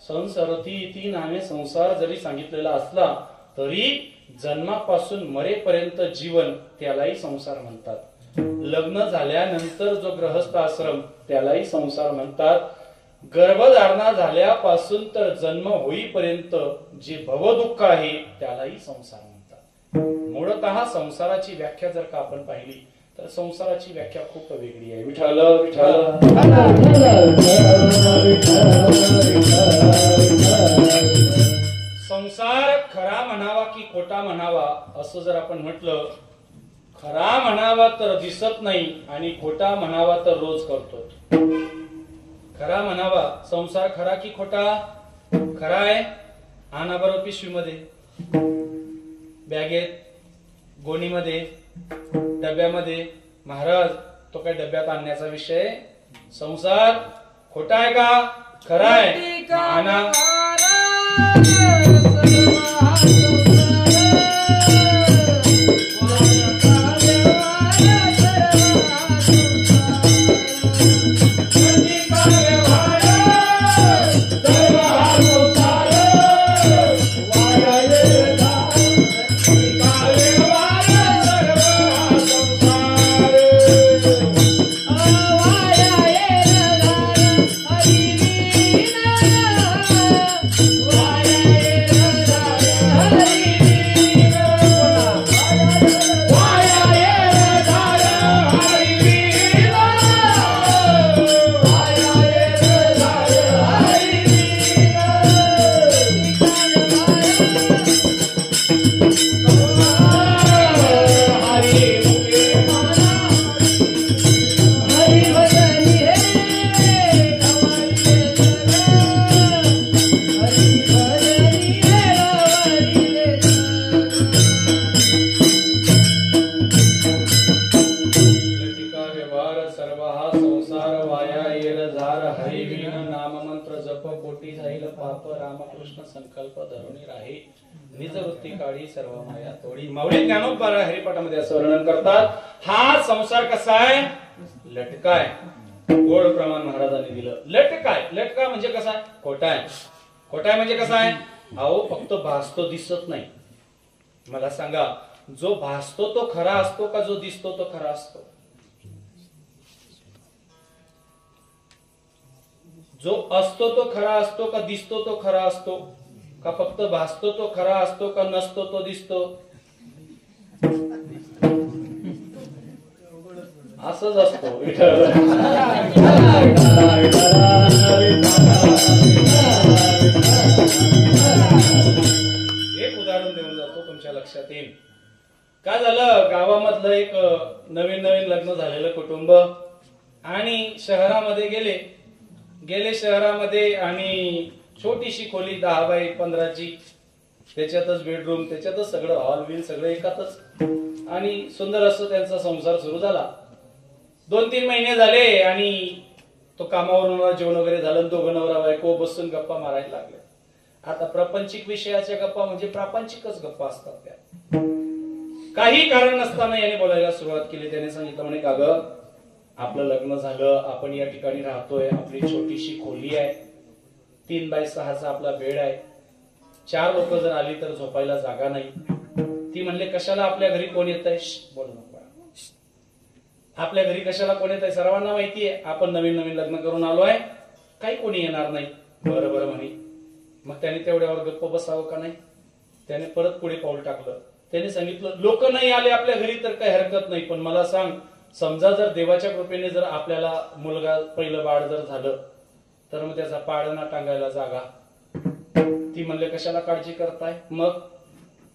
संसरती इति नामे संसार जरी सांगितलेला असला तरी जन्मापासून मरेपर्यंत जीवन त्यालाही संसार म्हणतात. लग्न झाल्यानंतर जो गृहस्थ आश्रम त्यालाही संसार म्हणतात. गर्भधारणा झाल्यापासून तर जन्म होईपर्यंत जे भवदुःख आहे त्यालाही संसार म्हणतात. मूळतः संसाराची व्याख्या जर का आपण पाहिली तर संसाराची व्याख्या खूप वेगळी आहे. विठ्ठल विठ्ठल. संसार खरा म्हणावा की खोटा म्हणावा असं जर आपण म्हटलं, खरा म्हणावा तर दिसत नाही आणि खोटा म्हणावा तर रोज करतो. खरा म्हणावा, संसार खरा की खोटा? खरा आहे. आणा बरोबर पिशवीमध्ये, बॅगेत, गोणीमध्ये, डब्यामध्ये. महाराज तो काय डब्यात आणण्याचा विषय? संसार खोटा आहे का खरा आहे? आणा. संकल्प धरुणी राही निज वृत्ती काढी सर्व माया तोडी. माऊली ज्ञानोबा हरिपाठामध्ये असं वर्णन करतात. हा संसार कसा आहे? लटका आहे. गोड प्रमाण महाराजांनी दिलं. लटका आहे. लटका म्हणजे कसा आहे? खोटा आहे. खोटा आहे म्हणजे कसा आहे? अहो फक्त भासतो, दिसत नाही. मला सांगा, जो भासतो तो खरा असतो का जो दिसतो तो खरा असतो? जो असतो तो खरा असतो का दिसतो तो खरा असतो? का फक्त भासतो तो खरा असतो का नसतो तो दिसतो? असंच असतो. एक उदाहरण देऊन जातो, तुमच्या लक्षात येईल. काय झालं, गावामधलं एक नवीन लग्न झालेलं कुटुंब आणि शहरामध्ये गेले शहरामध्ये आणि छोटीशी खोली 10 बाय 15ची, त्याच्यातच बेडरूम, त्याच्यातच सगळं हॉल बिल सगळं एकातच, आणि सुंदर असं त्यांचा संसार सुरू झाला. 2-3 महिने झाले आणि तो कामावरून जेवण वगैरे झालं, दोघं नवरा बायको बसून गप्पा मारायला लागले. आता प्रापंचिक विषयाच्या गप्पा म्हणजे प्रापंचिकच गप्पा असतात त्या. काही कारण नसताना याने बोलायला सुरुवात केली. त्याने सांगितलं म्हणे का ग, आपलं लग्न झालं, आपण या ठिकाणी राहतोय, आपली छोटीशी खोली आहे, 3 बाय 6चा आपला बेड आहे, 4 लोक जर आली तर झोपायला जागा नाही. ती म्हणले कशाला आपल्या घरी कोण येत आहे, बोलू नको, आपल्या घरी कशाला कोण येत आहे, सर्वांना माहितीये आपण नवीन नवीन लग्न करून आलोय, काही कोणी येणार नाही. बरं बरं म्हणे. मग त्याने तेवढ्यावर गप्प बसावं का नाही. त्याने परत पुढे पाऊल टाकलं. त्याने सांगितलं लोक नाही आले आपल्या घरी तर काही हरकत नाही, पण मला सांग, समजा जर देवाच्या कृपेने जर आपल्याला मुलगा पहिलं बाळ जर झालं तर मग त्याचा पाळणा टांगायला जागा. ती म्हणले कशाला काळजी करताय, मग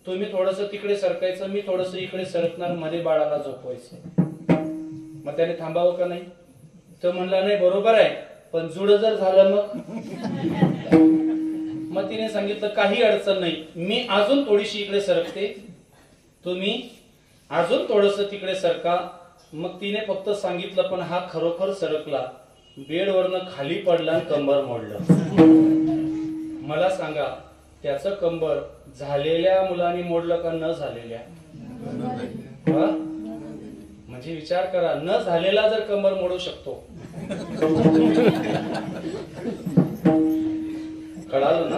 तुम्ही थोडस तिकडे सरकायचं, मी थोडस इकडे सरकणार, मध्ये बाळाला झोपवायचं. मग त्याने थांबावं का नाही. तो म्हणला नाही बरोबर आहे, पण जुड जर झालं मग तिने सांगितलं काही अडचण नाही, मी अजून थोडीशी इकडे सरकते, तुम्ही अजून थोडस तिकडे सरका. मग तिने फक्त सांगितलं, पण हा खरोखर सरकला, बेडवरनं खाली पडला आणि कंबर मोडलं. मला सांगा त्याचं कंबर झालेल्या मुलांनी मोडलं का न झालेल्या. म्हणजे विचार करा, न झालेला जर कंबर मोडू शकतो, कळालं ना.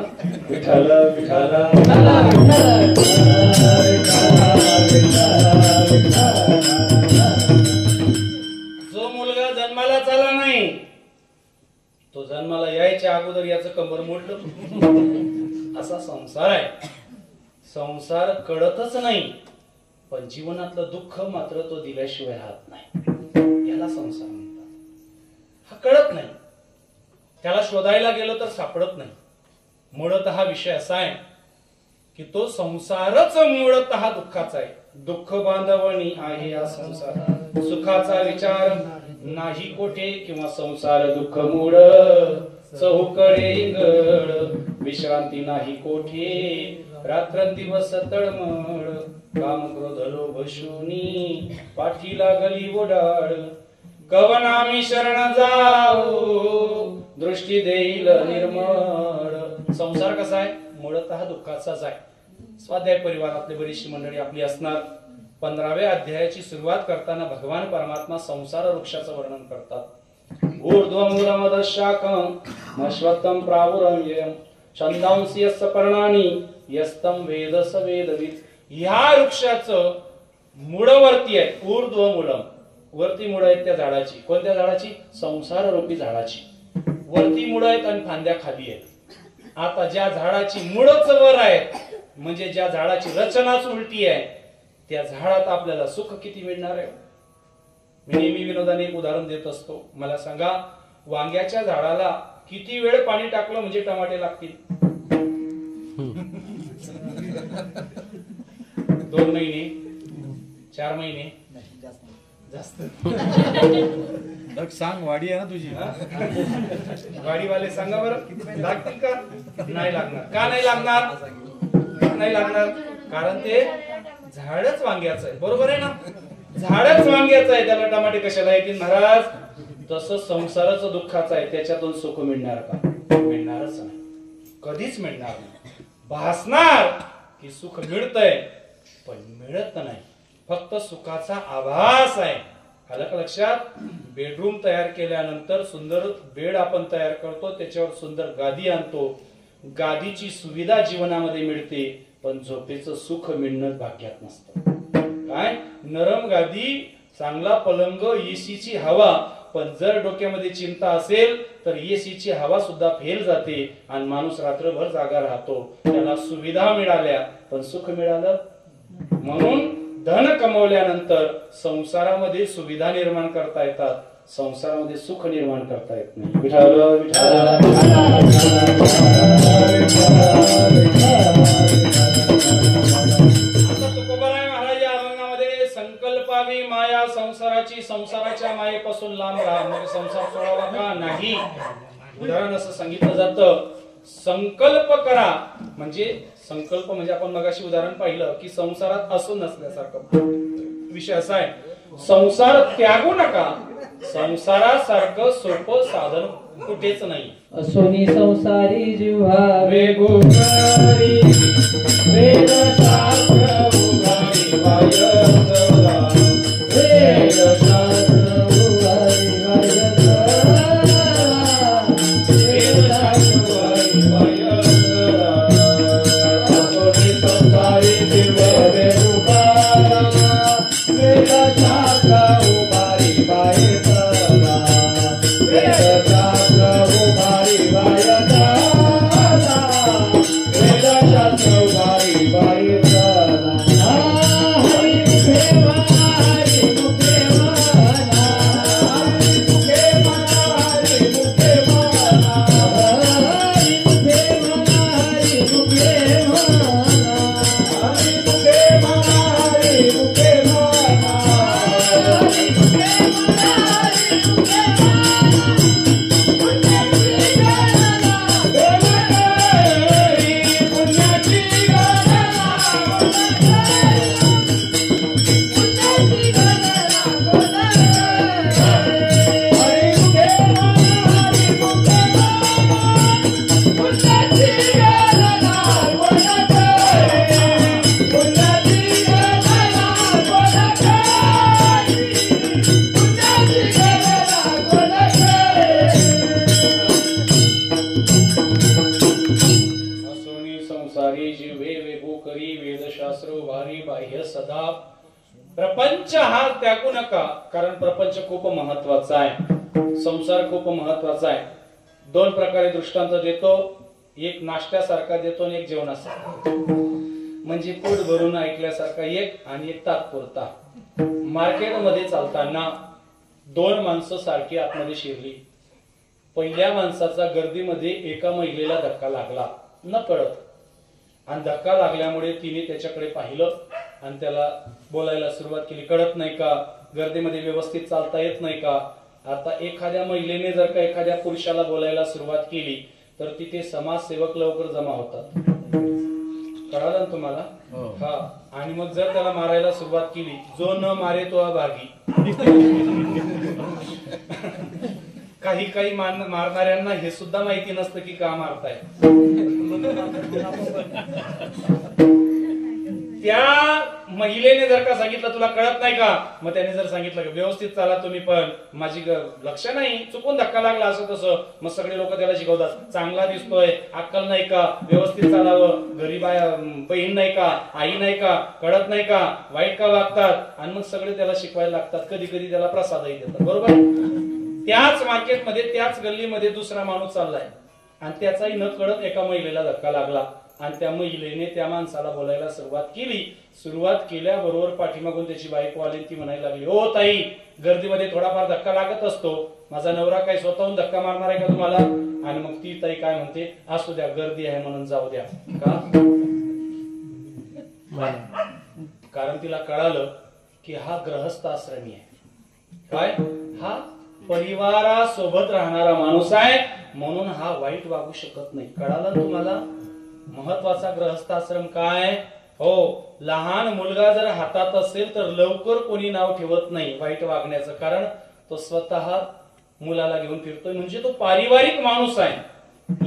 विठाल विठाल जो मुलगा जन्माला चाला नाही तो जन्माला यायच्या अगोदर याचं कंबर मोडलं. असा संसार आहे. संसार कळतच नाही, पण जीवनातलं दुःख मात्र तो दिल्याशिवाय राहत नाही. याला संसार म्हणतात. हा कळत नाही, त्याला शोधायला गेलो तर सापडत नाही. मुळतः हा विषय असा आहे की तो संसारच मुळतः दुःखाचा आहे. दुःख बांधवणी आहे या संसार, सुखाचा विचार नाही कोठे, किंवा संसार दुःख मूळ चहूकडे इंगळ, विश्रांती नाही कोठे, रात्रंदिवस तळमळ, काम क्रोध लोभ शूनी, पाठी लागली ओढाळ, कवना मी शरण जाऊ, दृष्टी देईल निर्मळ. संसार कसा आहे, मूळतः दुःखाचाच आहे. स्वाध्याय परिवारातली बरीचशी मंडळी आपली असणार. 15व्या अध्यायाची सुरुवात करताना भगवान परमात्मा संसार वृक्षाचं वर्णन करतात. ऊर्ध्वमूलमदशाखम् अश्वत्थं प्रावुरव्ययम् छंदांसी यस्य पर्णानि यस्तं वेद स वेदवित्. ह्या वृक्षाचं मूळवरती आहे. ऊर्ध्वमूलम, वरती मुळ आहेत त्या झाडाची. कोणत्या झाडाची, संसार रूपी झाडाची. वरती मुळ आहेत आणि फांद्या खाली आहेत. आता ज्या झाडाची मुळच वर आहेत, म्हणजे ज्या झाडाची रचनाच उलटी आहे, त्या झाडात आपल्याला सुख किती मिळणार आहे. मी नेहमी विनोदाने एक उदाहरण देत असतो. मला सांगा, वांग्याच्या झाडाला किती वेळ पाणी टाकलं म्हणजे टमाटे लागतील. 2 महिने, 4 महिने, जास्त. सांग, वाडी आहे ना तुझी. वाडीवाले सांगा बरं, लागतील का. नाही लागणार. का नाही लागणार, नाही लागणार, कारण ते झाडच वांग्याचं आहे. बरोबर आहे ना, झाडच वांग्याचं आहे, त्याला टमाटे कशाला येतील महाराज. तसं संसाराचं दुःखाचं आहे, त्याच्यातून सुख मिळणार का, मिळणारच नाही, कधीच मिळणार नाही. भासणार की सुख मिळतंय, पण मिळत नाही. फक्त सुखाचा आभास आहे. आलं का लक्षात. बेडरूम तयार केल्यानंतर सुंदर बेड आपण तयार करतो, त्याच्यावर सुंदर गादी आणतो, गादीची सुविधा जीवनामध्ये मिळते, पण झोपेचं सुख मिळणं भाग्यात नसतं. काय, नरम गादी, चांगला पलंग, एसीची हवा, पण जर डोक्यामध्ये चिंता असेल तर एसीची हवा सुद्धा फेल जाते आणि माणूस रात्रभर जागा राहतो. त्याला सुविधा मिळाल्या पण सुख मिळालं. म्हणून धन कमवल्यानंतर संसारामध्ये सुविधा निर्माण करता येतात, संसारामध्ये सुख निर्माण करता येत नाही. विठाल विठाल. आता तुकोबाराय महाराज या अभंगामध्ये संकल्पावी माया संसाराची, संसाराच्या मायेपासून संसारापासून लांब राहा, मग संसार सोडावा का नाही? उदाहरण असं सांगितलं जातं, संकल्प करा. म्हणजे संकल्प म्हणजे आपण मगाशी उदाहरण पाहिलं की संसारात असं नसल्यासारखं. विषय असा आहे, संसार त्यागू नका. संसारासारखं सोपं साधन कुठेच नाही. असोनी संसारी जिव्हा वेगुणारी वेद शास्त्र उभारी वाय सदा, वेद शास्त्र उभारी वाय सदा, वेद शास्त्र उभारी वाय सदा. असोनी संसारी जिव्हा वेगुणारी वेद शास्त्र उभारी वाय सदा, वेद शास्त्र उभारी वाय सदा, वेद शास्त्र उभारी वाय सदा. हरी मुखे मना, हरी मुखे मना, हरी मुखे मना, हरी मुखे मना, हरी मुखे मना, हरी मुखे मना, हरी मुखे मना, हरी मुखे मना, हरी मुखे मना, हरी मुखे सदा. प्रपंच हा त्यागू नका, कारण प्रपंच खूप महत्वाचा आहे, संसार खूप महत्वाचा आहे. दोन प्रकारे दृष्टांत देतो, एक नाश्त्यासारखा देतो आणि एक जेवणासारखा. म्हणजे पोट भरून ऐकल्यासारखा एक आणि एक तात्पुरता. मार्केटमध्ये चालताना दोन माणसं सारखी आतमध्ये शिरली. पहिल्या माणसाचा गर्दीमध्ये एका महिलेला धक्का लागला न कळत, आणि धक्का लागल्यामुळे तिने त्याच्याकडे पाहिलं आणि त्याला बोलायला सुरुवात केली. कळत नाही का, गर्दीमध्ये व्यवस्थित चालता येत नाही का? आता एखाद्या महिलेने जर का एखाद्या पुरुषाला बोलायला सुरुवात केली तर तिथे समाजसेवक लवकर जमा होतात. कळालं ना तुम्हाला? हा. आणि मग जर त्याला मारायला सुरुवात केली, जो न मारे तो भागी. काही काही मारणाऱ्यांना हे सुद्धा माहिती नसतं की का मारताय. त्या महिलेने जर का सांगितलं तुला कळत नाही का, मग त्याने जर सांगितलं व्यवस्थित चाला तुम्ही, पण माझी लक्ष नाही, चुकून धक्का लागला असं तसं, मग सगळे लोक त्याला शिकवतात, चांगला दिसतोय, अक्कल नाही का, व्यवस्थित चालावं, घरी बहीण नाही का, आई नाही का, कळत नाही का, वाईट का वागतात, आणि मग सगळे त्याला शिकवायला लागतात. कधी कधी त्याला प्रसादही देतात. बरोबर? त्याच मार्केटमध्ये त्याच गल्लीमध्ये दुसरा माणूस चाललाय आणि त्याचाही न कळत एका महिलेला धक्का लागला आणि त्या महिलेने त्या माणसाला बोलायला सुरुवात केली. सुरुवात केल्याबरोबर पाठीमागून त्याची बायको आली, ती म्हणायला लागली, ओ ताई, गर्दीमध्ये थोडाफार धक्का लागत असतो, माझा नवरा काय स्वतःहून धक्का मारणार आहे का तुम्हाला? आणि मग ती ताई काय म्हणते, असू द्या, गर्दी आहे म्हणून जाऊ द्या. का? कारण तिला कळालं की हा गृहस्थ आश्रमी आहे. काय? हा परिवारासोबत राहणारा माणूस आहे, म्हणून हा वाईट वागू शकत नाही. कळालं तुम्हाला? महत्वाचा गृहस्थाश्रम काय? हो, लहान मुलगा जर हातात असेल तर लवकर कोणी नाव ठेवत नाही वाईट वागण्याचं, कारण तो स्वतः मुलाला घेऊन फिरतोय, म्हणजे तो पारिवारिक माणूस आहे.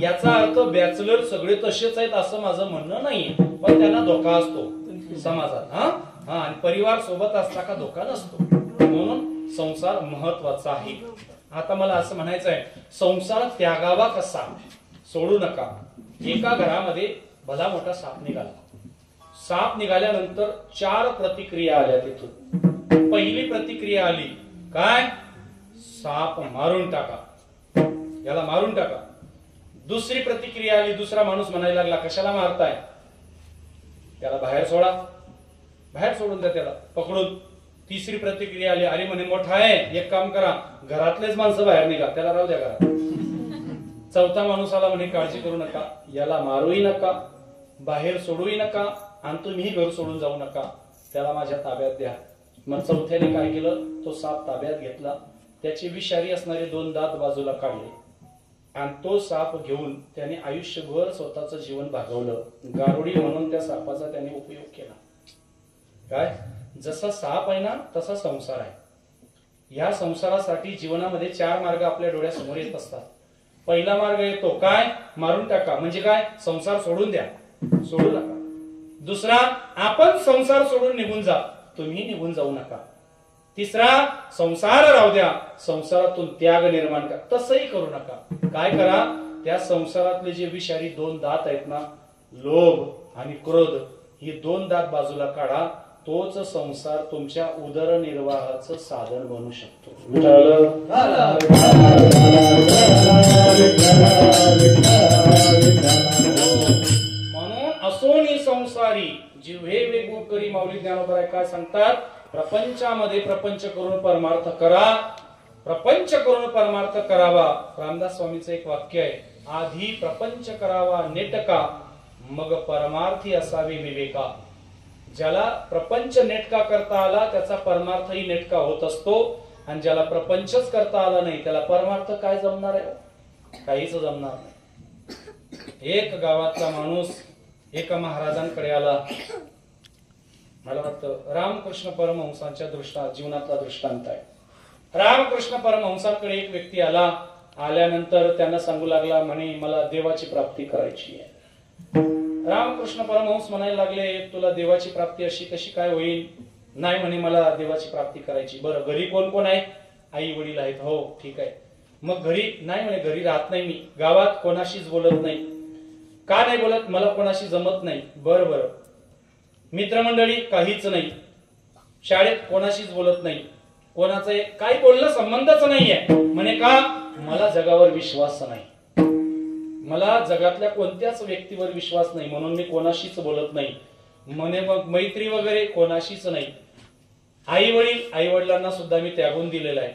याचा अर्थ बॅचलर सगळे तसेच आहेत असं माझं म्हणणं नाहीये, पण त्यांना धोका असतो समाजात. हा, आणि परिवार सोबत असला का धोका नसतो. म्हणून संसार महत्वाचा आहे. आता मला असं म्हणायचं आहे, संसार त्यागावा कसा? सोडू नका. एका घरामध्ये भला मोठा साप निघाला. साप निघाल्यानंतर 4 प्रतिक्रिया आल्या तिथून. पहिली प्रतिक्रिया आली काय? साप मारून टाका, याला मारून टाका. दुसरी प्रतिक्रिया आली, दुसरा माणूस म्हणायला लागला, कशाला मारताय, त्याला बाहेर सोडा, बाहेर सोडून द्या त्याला पकडून. तिसरी प्रतिक्रिया आली, अरे म्हणे मोठा आहे, एक काम करा, घरातलेच माणसं बाहेर निघा, त्याला राहू द्या घरात. चौथा माणूस आला, म्हणे काळजी करू नका, याला मारूही नका, बाहेर सोडूही नका, आणि तुम्ही घर सोडून जाऊ नका, त्याला माझ्या ताब्यात द्या. मग चौथ्याने काय केलं, तो साप ताब्यात घेतला, त्याचे विषारी असणारे 2 दात बाजूला काढले आणि तो साप घेऊन त्याने आयुष्यभर स्वतःचं जीवन भागवलं. गारुडी म्हणून त्या सापाचा त्याने उपयोग केला. काय? जसा साप आहे ना तसा संसार आहे. या संसारासाठी जीवनामध्ये 4 मार्ग आपल्या डोळ्यासमोर येत असतात. पहिला मार्ग येतो काय? मारून टाका. म्हणजे काय? संसार सोडून द्या, सोडू नका. दुसरा, आपण संसार सोडून निघून जा. तुम्ही निघून जाऊ नका. तिसरा, संसार राहू द्या, संसारातून त्याग निर्माण करा. तसंही करू नका. काय करा? त्या संसारातले जे विषारी 2 दात आहेत ना, लोभ आणि क्रोध, ही 2 दात बाजूला काढा. तोच संसार तुमच्या उदरनिर्वाहाचं साधन बनू शकतो. म्हणून असोनी संसारी जिव्हे वेगू करी. माऊली ज्ञानोबा काय सांगतात? प्रपंचामध्ये प्रपंच करून परमार्थ करा. प्रपंच करून परमार्थ करावा. रामदास स्वामीचं एक वाक्य आहे, आधी प्रपंच करावा नेटका, मग परमार्थी असावे विवेका. ज्याला प्रपंच नेटका करता आला त्याचा परमार्थही नेटका होत असतो, आणि ज्याला प्रपंचच करता आला नाही त्याला परमार्थ काय जमणार आहे? काहीच जमणार नाही. एक गावातला माणूस एका महाराजांकडे आला. मला वाटतं रामकृष्ण परमहंसांच्या जीवनातला दृष्टांत आहे. रामकृष्ण परमहंसांकडे एक व्यक्ती आला. आल्यानंतर त्यांना सांगू लागला, म्हणे मला देवाची प्राप्ती करायची आहे. रामकृष्ण परमहंस म्हणायला लागले, तुला देवाची प्राप्ती अशी कशी काय होईल? नाही म्हणे, मला देवाची प्राप्ती करायची. बरं, घरी कोण कोण आहे? आई वडील आहेत. हो, ठीक आहे. मग घरी? नाही म्हणे, घरी राहत नाही मी. गावात कोणाशीच बोलत नाही. का नाही बोलत? मला कोणाशी जमत नाही. बरं बरं. मित्रमंडळी? काहीच नाही. शाळेत कोणाशीच बोलत नाही. कोणाचं काही बोलणं संबंधच नाहीये. म्हणे का? मला जगावर विश्वास नाही. मला जगातल्या कोणत्याच व्यक्तीवर विश्वास नाही, म्हणून मी कोणाशीच बोलत नाही. म्हणे मग मैत्री वगैरे? कोणाशीच नाही. आई वडिलांना सुद्धा मी त्यागून दिलेला आहे.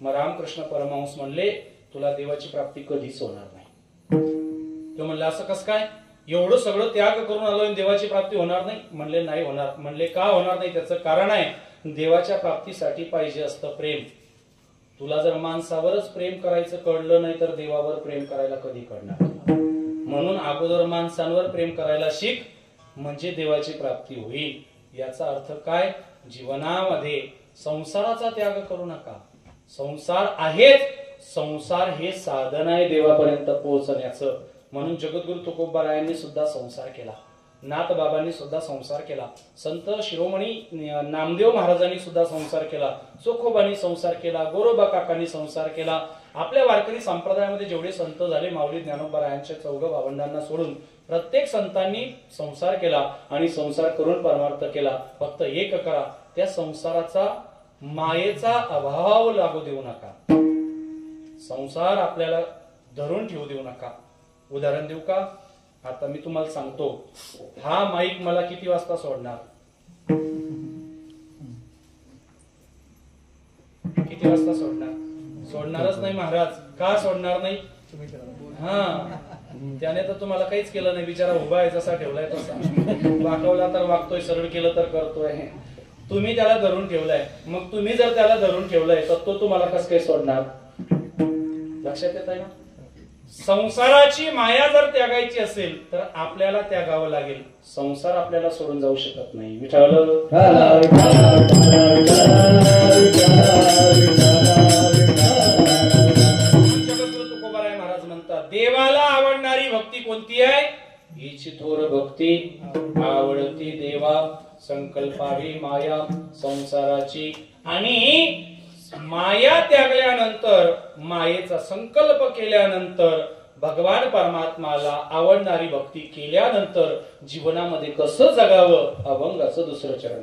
मग रामकृष्ण परमहंस म्हणले, तुला देवाची प्राप्ती कधीच होणार नाही. तो म्हणला, असं कसं काय? एवढं सगळं त्याग करून आलोय, देवाची प्राप्ती होणार नाही? म्हणले, नाही होणार. म्हणले, का होणार नाही? त्याचं कारण आहे, देवाच्या प्राप्तीसाठी पाहिजे असतं प्रेम. तुला जर माणसावरच प्रेम करायचं कळलं नाही तर देवावर प्रेम करायला कधी कळणार? म्हणून अगोदर माणसांवर प्रेम करायला शिक, म्हणजे देवाची प्राप्ती होईल. याचा अर्थ काय? जीवनामध्ये संसाराचा त्याग करू नका. संसार आहेच. संसार हे साधन आहे देवापर्यंत पोहोचण्याचं. म्हणून जगद्गुरु तुकोबारायांनी सुद्धा संसार केला. नाथबाबांनी सुद्धा संसार केला. संत शिरोमणी नामदेव महाराजांनी सुद्धा संसार केला. चोखोबांनी संसार केला. गोरोबा काकांनी संसार केला. आपल्या वारकरी संप्रदायामध्ये जेवढे संत झाले, माऊली ज्ञानोबारायांच्या 4 भावंडांना सोडून प्रत्येक संतांनी संसार केला आणि संसार करून परमार्थ केला. फक्त एक करा, त्या संसाराचा मायेचा अभाव लागू देऊ नका. संसार आपल्याला धरून ठेवू देऊ नका. उदाहरण देऊ का? आता मी तुम्हाला सांगतो, हा माईक मला किती वाजता सोडणार? किती वाजता सोडणार? सोडणारच नाही महाराज. का सोडणार नाही? हा, त्याने तर तुम्हाला काहीच केलं नाही. बिचारा उभा आहे जसा ठेवलाय तसा. वाकवला तर वागतोय, सरळ केलं तर करतोय. तुम्ही त्याला धरून ठेवलाय. मग तुम्ही जर त्याला धरून ठेवलाय तर तो तुम्हाला कसं काय सोडणार? लक्षात येत आहे ना? संसाराची माया जर त्यागायची असेल तर आपल्याला त्यागावं लागेल. संसार आपल्याला सोडून जाऊ शकत नाही. विठ्ठल तुकोबाराय महाराज म्हणतात, देवाला आवडणारी भक्ती कोणती आहे? हीची थोर भक्ती. आवडती देवा संकल्पावी माया संसाराची. आणि माया त्यागल्यानंतर, मायेचा संकल्प केल्यानंतर, भगवान परमात्माला आवडणारी भक्ती केल्यानंतर जीवनामध्ये कसं जगावं, अभंगाचं दुसरं चरण.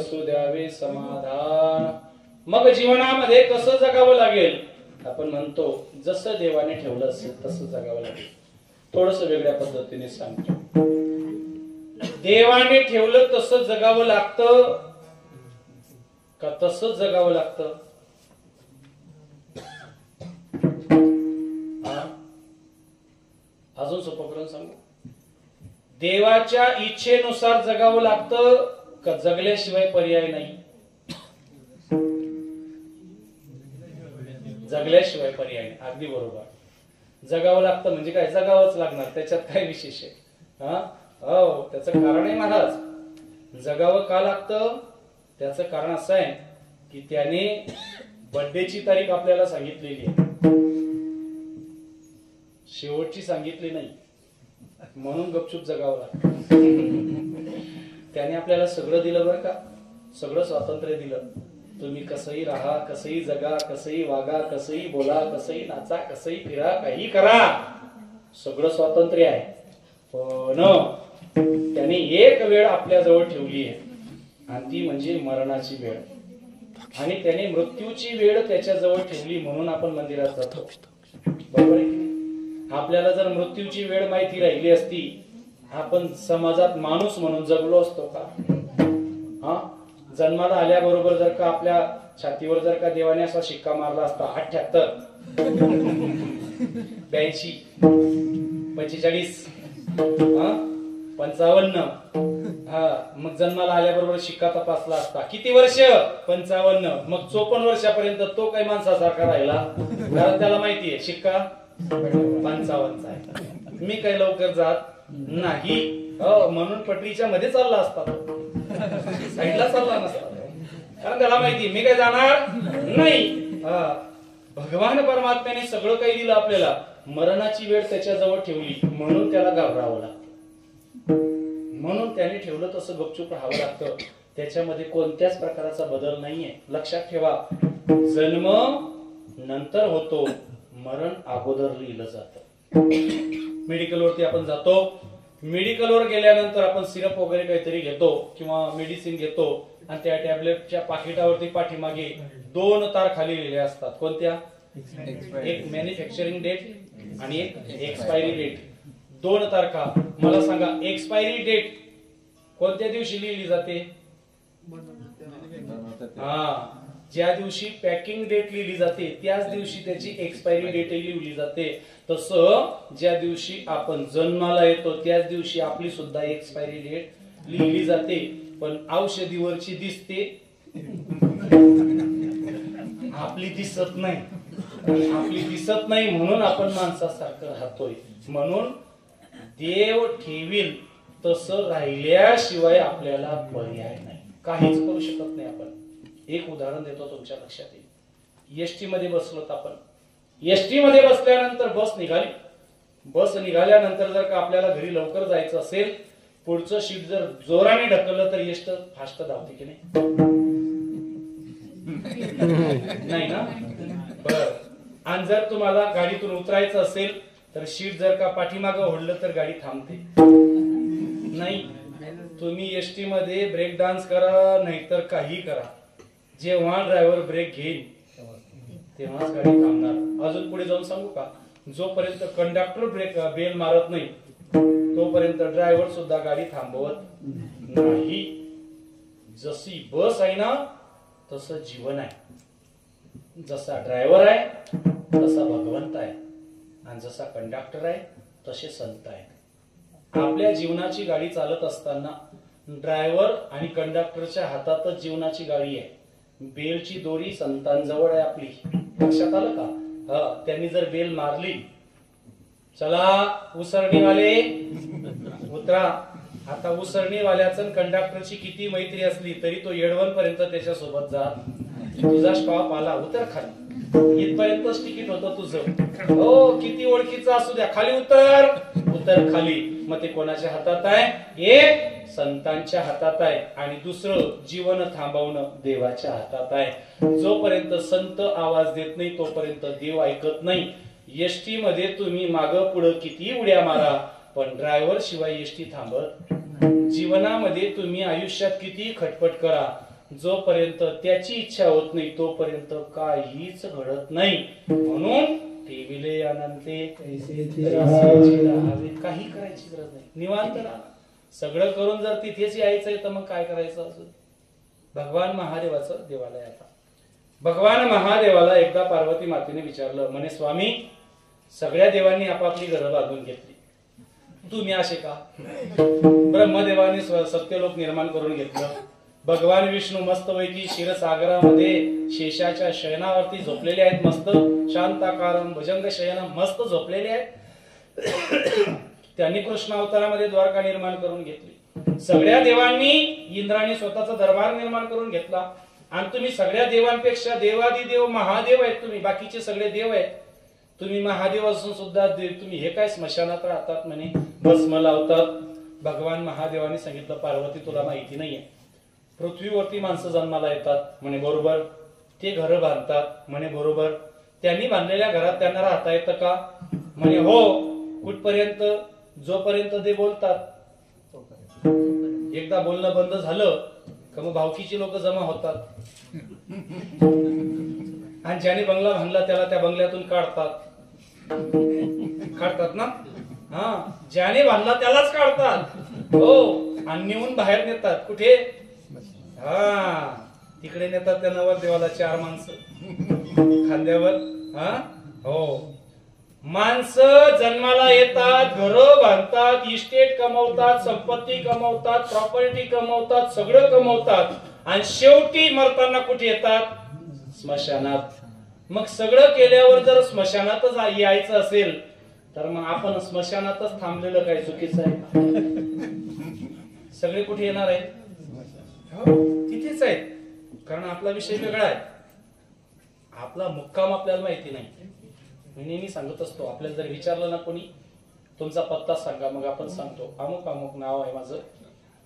असू द्यावे समाधान. मग जीवनामध्ये कसं जगावं लागेल? आपण म्हणतो जसं देवाने ठेवलं असेल तसं जगावं लागेल. थोडस वेगळ्या पद्धतीने सांगतो. देवाने ठेवलं तसं जगावं लागतं का तसंच जगावं लागतं? अजून सोपं करून सांगू. देवाच्या इच्छेनुसार जगावं लागतं का जगल्याशिवाय पर्याय नाही? जगल्याशिवाय पर्याय नाही. अगदी बरोबर. जगावं लागतं म्हणजे काय? जगावंच लागणार. त्याच्यात काय विशेष आहे? हो, त्याचं कारण आहे महाराज. जगावं का लागतं? त्याचं कारण असं आहे की त्याने बर्थडेची तारीख आपल्याला सांगितलेली आहे, शेवटची सांगितली नाही. म्हणून गपचूप जगावं लागतं. त्याने आपल्याला सगळं दिलं बरं का, सगळं स्वातंत्र्य दिलं. तुम्ही कसंही राहा, कसंही जगा, कसंही वागा, कसंही बोला, कसंही नाचा, कसंही फिरा, काही करा, सगळं स्वातंत्र्य आहे. पण त्याने एक वेळ आपल्या जवळ ठेवली आहे आणि ती म्हणजे मरणाची वेळ. आणि त्याने मृत्यूची वेळ त्याच्या जवळ ठेवली म्हणून आपण मंदिरात जातो. बरोबर आहे की? आपल्याला जर मृत्यूची वेळ माहिती राहिली असती, आपण समाजात माणूस म्हणून जगलो असतो का? जन्माला आल्याबरोबर जर का आपल्या छातीवर जर का देवाने असा शिक्का मारला असता 78, 82, 45, 55, मग जन्माला आल्याबरोबर शिक्का तपासला असता किती वर्ष? 55. मग 54 वर्षापर्यंत तो काही माणसासारखा राहिला, कारण त्याला माहितीये शिक्का 55चा आहे. मी काही लवकर जात नाही, म्हणून पटरीच्या मध्ये चालला असता, साईडला चालला नसता, कारण त्याला माहिती मी काय जाणार नाही. भगवान परमात्म्याने सगळं काही दिलं आपल्याला, मरणाची वेळ त्याच्या जवळ ठेवली म्हणून त्याला घाबरावं लागतं. म्हणून त्याने ठेवलं तसं गपचूप राहावं लागतं. त्याच्यामध्ये कोणत्याच प्रकारचा बदल नाहीये. लक्षात ठेवा, जन्म नंतर होतो, मरण अगोदर लिहिलं जातं. मेडिकलवरती आपण जातो, मेडिकलवर गेल्यानंतर आपण सिरप वगैरे काहीतरी घेतो किंवा मेडिसिन घेतो आणि त्या टॅबलेटच्या पाकिटावरती पाठीमागे 2 तार खाली लिहिल्या असतात. कोणत्या? एक मॅन्युफॅक्चरिंग डेट आणि एक एक्सपायरी डेट. 2 तारखा. मला सांगा, एक्सपायरी डेट कोणत्या दिवशी लिहिली जाते? ज्या दिवशी पॅकिंग डेट लिहिली जाते त्याच दिवशी त्याची एक्सपायरी डेट लिहिली जाते. तसं ज्या दिवशी आपण जन्माला येतो त्याच दिवशी आपली सुद्धा एक्सपायरी डेट लिहिली जाते. पण औषधीवरची दिसते, आपली दिसत नाही. आपली दिसत नाही म्हणून आपण माणसासारखं राहतोय. म्हणून देव ठेवील तसं राहिल्याशिवाय आपल्याला पर्याय नाही, काहीच करू शकत नाही आपण. एक उदाहरण देतो, तुमच्या लक्षात येईल. एसटी मध्ये बसलोत आपण. एसटी मध्ये बसल्यानंतर बस निघाली. बस निघाल्यानंतर जर का आपल्याला घरी लवकर जायचं असेल, पुढचं सीट जर जोराने ढकललं तर एसटी फास्ट धावते की नाही? नाही ना? बर. आणि जर तुम्हाला गाडीतून उतरायचं असेल तर सीट जर का पाठीमागं ओढलं तर गाडी थांबते नाही. तुम्ही एसटी मध्ये ब्रेक डान्स करा नाहीतर काही करा, जेव्हा ड्रायव्हर ब्रेक घेईल तेव्हाच गाडी थांबणार. अजून पुढे जाऊन सांगू का? जोपर्यंत कंडक्टर ब्रेक बेल मारत नाही तोपर्यंत ड्रायव्हर सुद्धा गाडी थांबवत नाही. जशी बस आहे ना तसं जीवन आहे. जसा ड्रायव्हर आहे तसा भगवंत आहे आणि जसा कंडक्टर आहे तसे संत आहे. आपल्या जीवनाची गाडी चालत असताना ड्रायव्हर आणि कंडक्टरच्या हातातच जीवनाची गाडी आहे. बेलची दोरी संतांजवळ आहे आपली. लक्षात आलं का? त्यांनी जर बेल मारली, चला उसरणीवाले उतरा. आता उसरणीवाल्याचं कंडक्टरची किती मैत्री असली तरी तो येडवण पर्यंत त्याच्या सोबत जा. तुझा स्टॉप आला, उतर खाली. इथपर्यंतच तिकीट होतं तुझं. हो, किती ओळखीचं असू द्या, खाली उतर, उतर खाली. मग ते कोणाच्या हातात आहे? एक संतांच्या हातात आहे आणि दुसरं जीवन थांबवणं देवाच्या हातात आहे. जोपर्यंत संत आवाज देत नाही तोपर्यंत देव ऐकत नाही. एसटी मध्ये तुम्ही मागं पुढं किती उड्या मारा पण ड्रायव्हर शिवाय एसटी थांबत. जीवनामध्ये तुम्ही आयुष्यात किती खटपट करा जोपर्यंत त्याची इच्छा होत नाही तोपर्यंत काहीच घडत नाही. म्हणून ठेविले अनंते काही करायची गरज नाही, निवांत राहा. सगळं करून जर तिथेच यायचंय तर मग काय करायचं अजून. भगवान महादेवाचं देवालय. आता भगवान महादेवाला एकदा पार्वती मातेने विचारलं, म्हणे स्वामी सगळ्या देवांनी आपापली घरं बांधून घेतली, तुम्ही असे का. ब्रह्मदेवाने सत्यलोक निर्माण करून घेतलं. भगवान विष्णू मस्तपैकी क्षीरसागरामध्ये शेषाच्या शयनावरती झोपलेले आहेत, मस्त शांताकारम भुजंग शयन मस्त झोपलेले आहेत. त्यांनी कृष्ण अवतारामध्ये द्वारका निर्माण करून घेतली. सगळ्या देवांनी इंद्राने स्वतःचा दरबार निर्माण करून घेतला. आणि तुम्ही सगळ्या देवांपेक्षा देवादिदेव महादेव आहेत, तुम्ही बाकीचे सगळे देव आहेत. तुम्ही महादेव असून सुद्धा तुम्ही हे काय स्मशानात राहतात म्हणे, भस्म लावतात. भगवान महादेवाने सांगितलं, पार्वती तुला माहिती नाहीये, पृथ्वीवरती माणसं जन्माला येतात म्हणे बरोबर, ते घरं बांधतात म्हणे बरोबर, त्यांनी बांधलेल्या घरात त्यांना राहता येतं का म्हणे हो, कुठपर्यंत, जोपर्यंत ते बोलतात. एकदा बोलणं बंद झालं का मग भावकीची लोक जमा होतात आणि ज्याने बंगला बांधला त्याला त्या बंगल्यातून काढतात ना. हा, ज्याने बांधला त्यालाच काढतात हो, आणि नेऊन बाहेर नेतात. कुठे, हा तिकडे नेतात त्या नवरदेवाला 4 माणसं खांद्यावर. हा हो, माणसं जन्माला येतात, घरं बांधतात, इस्टेट कमवतात, संपत्ती कमवतात, प्रॉपर्टी कमवतात, सगळं कमवतात आणि शेवटी मरताना कुठे येतात, स्मशानात. मग सगळं केल्यावर जर स्मशानातच यायचं असेल तर मग आपण स्मशानातच थांबलेलं काय चुकीचं आहे. सगळे कुठे येणार आहेत, तिथेच आहेत. कारण आपला विषय वेगळा आहे, आपला मुक्काम आपल्याला माहिती नाही. मी नेहमी सांगत असतो, आपल्याला जर विचारलं ना कोणी तुमचा पत्ता सांगा, मग आपण सांगतो अमुक अमुक नाव आहे माझं,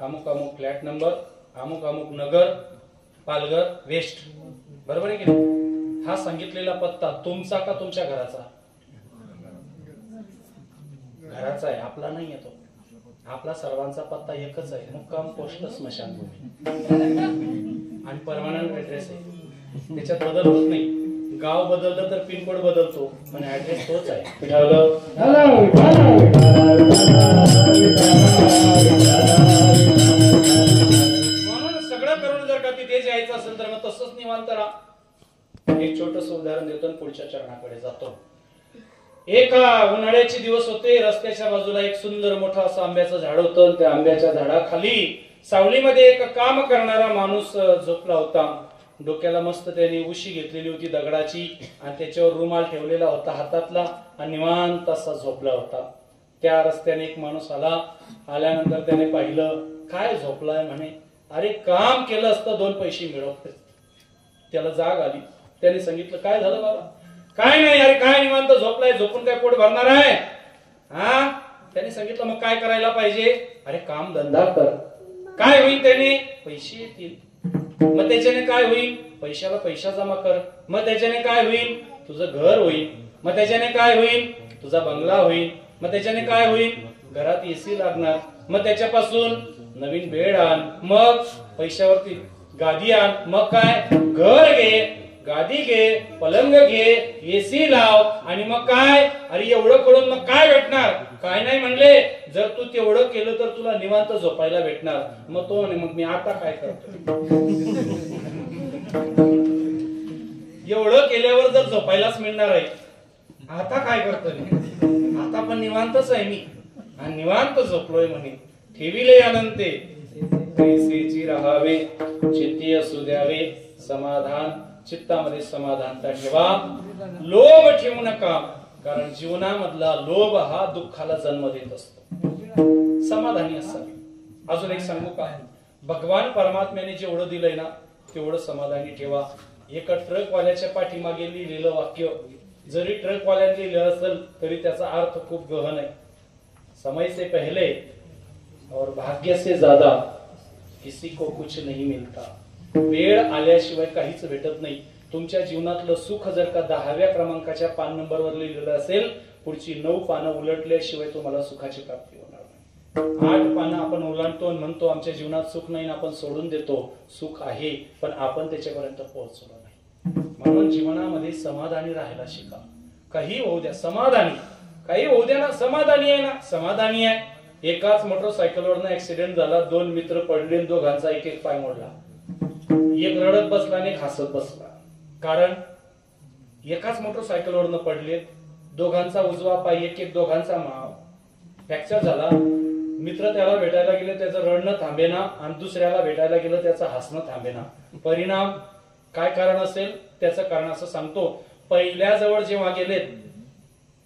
अमुक अमुक फ्लॅट नंबर, अमुक अमुक नगर, पालघर वेस्ट, बरोबर आहे की नाही. हा सांगितलेला पत्ता तुमचा का तुमच्या घराचा, घराचा आहे, आपला नाही येतो. आपला सर्वांचा पत्ता एकच आहे, मुक्काम पोस्ट स्मशानभूमी आणि परमनंट ऍड्रेस आहे, त्याच्यात बदल होत नाही. गाव बदललं तर पिनकोड बदलतो पण ऍड्रेस तोच आहे. म्हणून सगळं करून जर का तिथे जायचं असेल तर मग तसंच निवांत राहा. एक छोटस उदाहरण देतो पुढच्या चरणाकडे जातो. एका उन्हाळ्याचे दिवस होते. रस्त्याच्या बाजूला एक सुंदर मोठं असं आंब्याचं झाड होतं. त्या आंब्याच्या झाडाखाली सावलीमध्ये एक काम करणारा माणूस झोपला होता. डोक्याला मस्त त्याने उशी घेतलेली होती दगडाची आणि त्याच्यावर रुमाल ठेवलेला होता हातातला आणि निवांत असा झोपला होता. त्या रस्त्याने एक माणूस आला. आल्यानंतर त्याने पाहिलं, काय झोपलाय म्हणे. अरे काम केलं असतं 2 पैसे मिळवते. त्याला जाग आली. त्याने सांगितलं, काय झालं बाबा. काय नाही, अरे काय निवांत झोपलाय, झोपून काय पोट भरणार आहे. हा, त्याने सांगितलं मग काय करायला पाहिजे. अरे काम धंदा कर. काय होईल त्याने, पैसे येतील. मग त्याच्याने काय होईल, पैशाला पैसा जमा कर. मग त्याच्याने काय होईल, तुझं घर होईल. मग त्याच्याने काय होईल, तुझा बंगला होईल. मग त्याच्याने काय होईल, घरात एसी लागणार. मग त्याच्यापासून नवीन बेड आण. मग पैशावरती गादी आण. मग काय, घर घे, गादी घे, पलंग घे, एसी लाव. आणि मग काय, अरे एवढं करून मग काय भेटणार. काय नाही म्हणले, जर तू तेवढं केलं तर तुला निवांत झोपायला भेटणार. मग तो म्हणे, मग मी आता काय करतो. एवढं केल्यावर जर झोपायलाच मिळणार आहे, आता काय करतोय. आता पण निवांतच आहे मी आणि निवांत झोपलोय म्हणे. ठेविले अनंते कैसेची राहावे, चित्ती असू द्यावे समाधान. चित्तामध्ये समाधानता ठेवा. लोभ ठेवू नका, कारण जीवनामधला लोभ हा दुःखाला जन्म देत असतो. समाधानी असावे. अजून एक सांगू का, भगवान परमात्म्याने जेवढं दिलंय ना तेवढं समाधानी ठेवा. एका ट्रकवाल्याच्या पाठीमागे लिहिलेलं वाक्य जरी ट्रकवाल्याने लिहिलं असेल तरी त्याचा अर्थ खूप गहन आहे. समय से पहले और भाग्य से ज्यादा किसी को कुछ नहीं मिलता. वेळ आल्याशिवाय काहीच भेटत नाही. तुमच्या जीवनातलं सुख जर का 10व्या क्रमांकाच्या पान नंबरवर लिहिलेलं असेल, पुढची 9 पानं उलटल्याशिवाय तुम्हाला सुखाची प्राप्ती होणार नाही. 8 पानं आपण ओलांडतो आणि म्हणतो आमच्या जीवनात सुख नाही, आपण सोडून देतो. सुख आहे पण आपण त्याच्यापर्यंत पोहोचलो नाही. म्हणून जीवनामध्ये समाधानी राहायला शिका. काही होऊ द्या समाधानी, काही होऊ द्या ना, समाधानी आहे ना, समाधानी आहे. एकाच मोटरसायकलवरनं ऍक्सिडेंट झाला, 2 मित्र पडले, दोघांचा एक एक पाय मोडला. एक रडत बसला आणि एक हसत बसला. कारण एकाच मोटरसायकलवरनं पडले, दोघांचा उजवा पाय एक एक, दोघांचा फ्रॅक्चर झाला. मित्र त्याला भेटायला गेले, त्याचं रडणं थांबेना, आणि दुसऱ्याला भेटायला गेलं, त्याचं हसणं थांबेना. परिणाम काय कारण असेल त्याचं कारण असं सांगतो. पहिल्या जवळ जेव्हा गेले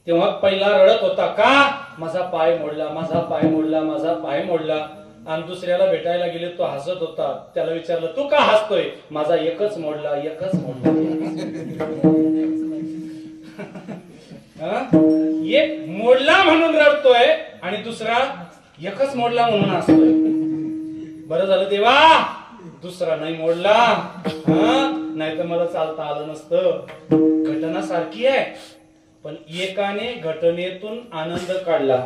तेव्हा पहिला रडत होता, का माझा पाय मोडला, माझा पाय मोडला, माझा पाय मोडला. आणि दुसऱ्याला भेटायला गेले, तो हसत होता. त्याला विचारलं तू का हसतोय, माझा एकच मोडला, एकच मोडला. एक मोडला म्हणून रडतोय आणि दुसरा एकच मोडला म्हणून हसतोय. बरं झालं देवा दुसरा नाही मोडला, नाही तर मला चालता आलं नसतं. घटना सारखी आहे, पण एकाने घटनेतून आनंद काढला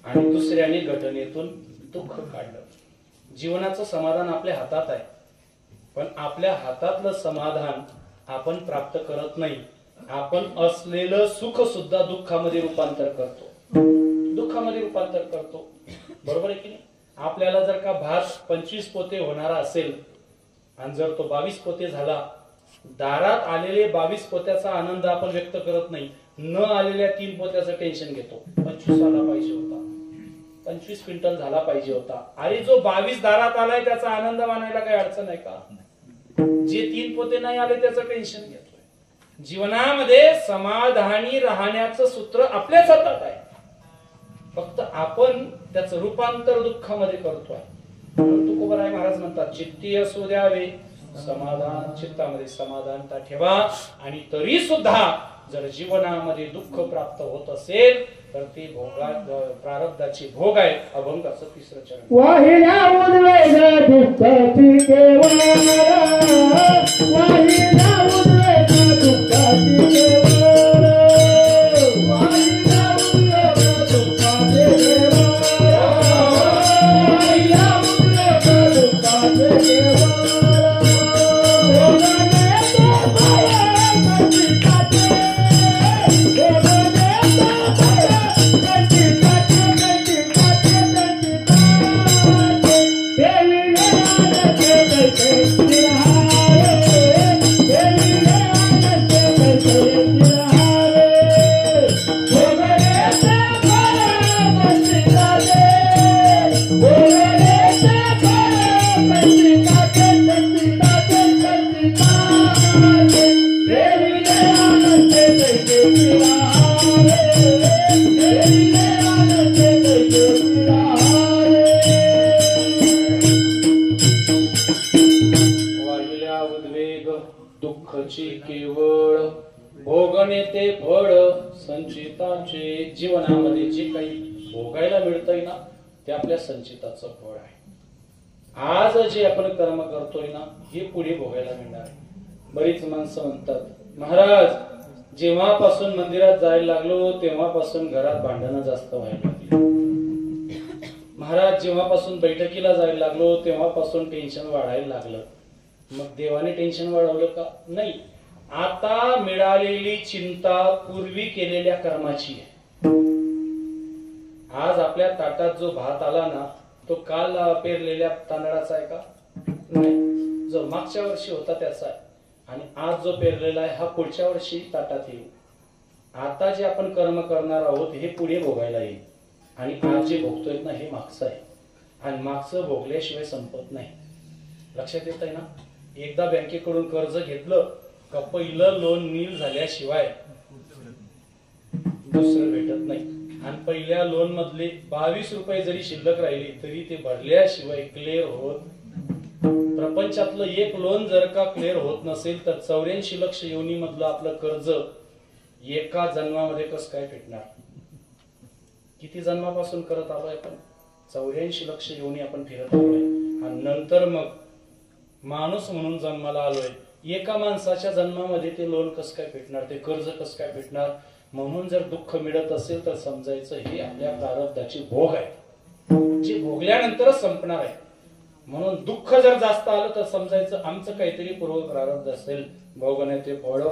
आणि दुसऱ्याने घटनेतून दुःख काढलं. जीवनाचं समाधान आपल्या हातात आहे, पण आपल्या हातातलं समाधान आपण प्राप्त करत नाही. आपण असलेलं सुख सुद्धा दुःखामध्ये रूपांतर करतो, दुःखामध्ये रूपांतर करतो. बरोबर आहे की नाही? आपल्याला जर का भात 25 पोते होणारा असेल आणि जर तो 22 पोते झाला, दारात आलेले 22 पोत्याचा आनंद आपण व्यक्त करत नाही, न आलेल्या 3 पोत्याचं टेन्शन घेतो. 25 आला पाहिजे होता, 25 क्विंटल झाला पाहिजे होता. अरे जो 22 दारात आलाय त्याचा आनंद मानायला काही अडचण आहे का? जे 3 पोते नाही आले त्याचं टेन्शन घेतोय. जीवनामध्ये समाधानी राहण्याचं सूत्र आपल्याच हातात आहे, फक्त आपण त्याचं रूपांतर दुःखामध्ये करतोय. तुकोबराय महाराज म्हणतात, चित्ती असू द्यावे समाधान, चित्तामध्ये समाधानता ठेवा. आणि तरी सुद्धा जर जीवनामध्ये दुःख प्राप्त होत असेल तर ते प्रारब्धाची भोग आहे. अभंगाचं 3रं चरण. वाहिल्या उद्वेग दुःखाची केवळ, वाहिल्या उद्वेग दुःखाची केवळ, वाहिल्या उद्वेग दुःखाची केवळ, वाहिल्या उद्वेग दुःखाची केवळ. केवळ भोगणे ते फळ संचिताचे. जीवनामध्ये जे काही भोगायला मिळतंय ना ते आपल्या संचिताचं फळ आहे. आज जे आपण कर्म करतोय ना हे पुढे भोगायला मिळणार आहे. बरीच माणसं म्हणतात, महाराज जेव्हापासून मंदिरात जायला लागलो तेव्हापासून घरात भांडणं जास्त व्हायला लागली. महाराज जेव्हापासून बैठकीला जायला लागलो तेव्हापासून टेन्शन वाढायला लागलं. मग देवाने टेन्शन वाढवलं का? नाही. आता मिळालेली चिंता पूर्वी केलेल्या कर्माची आहे. आज आपल्या ताटात जो भात आला ना तो काल पेरलेल्या तांदळाचा आहे का? नाही. जो मागच्या वर्षी होता त्याचा आहे. आणि आज जो पेरलेला आहे हा पुढच्या वर्षी ताटात येईल. आता जे आपण कर्म करणार आहोत हे पुढे भोगायला येईल. आणि आज जे भोगतोय ना हे मागचं आहे. आणि मागचं भोगल्याशिवाय संपत नाही. लक्षात येत आहे ना? एकदा बँकेकडून कर्ज घेतलं का पहिलं लोन नील झाल्याशिवाय दुसरं भेटत नाही. आणि पहिल्या लोन मधले 22 रुपये जरी शिल्लक राहिली तरी ते भरल्याशिवाय क्लिअर होत. प्रपंचातलं एक लोन जर का क्लिअर होत नसेल तर 84 लक्ष योनी मधलं आपलं कर्ज एका जन्मामध्ये कसं काय भेटणार? किती जन्मापासून करत आलोय आपण? 84 लक्ष योनी आपण फिरत आलोय. आणि नंतर मग माणूस म्हणून जन्माला आलोय. एका माणसाच्या जन्मामध्ये ते लोन कसं काय भेटणार? ते कर्ज कसं काय भेटणार? म्हणून जर दुःख मिळत असेल तर समजायचं हे आपल्या प्रारब्धाची भोग आहे. जे भोगल्यानंतरच संपणार आहे. म्हणून दुःख जर जास्त आलं तर समजायचं आमचं काहीतरी पूर्व प्रारब्ध असेल. भोगणे ते फळ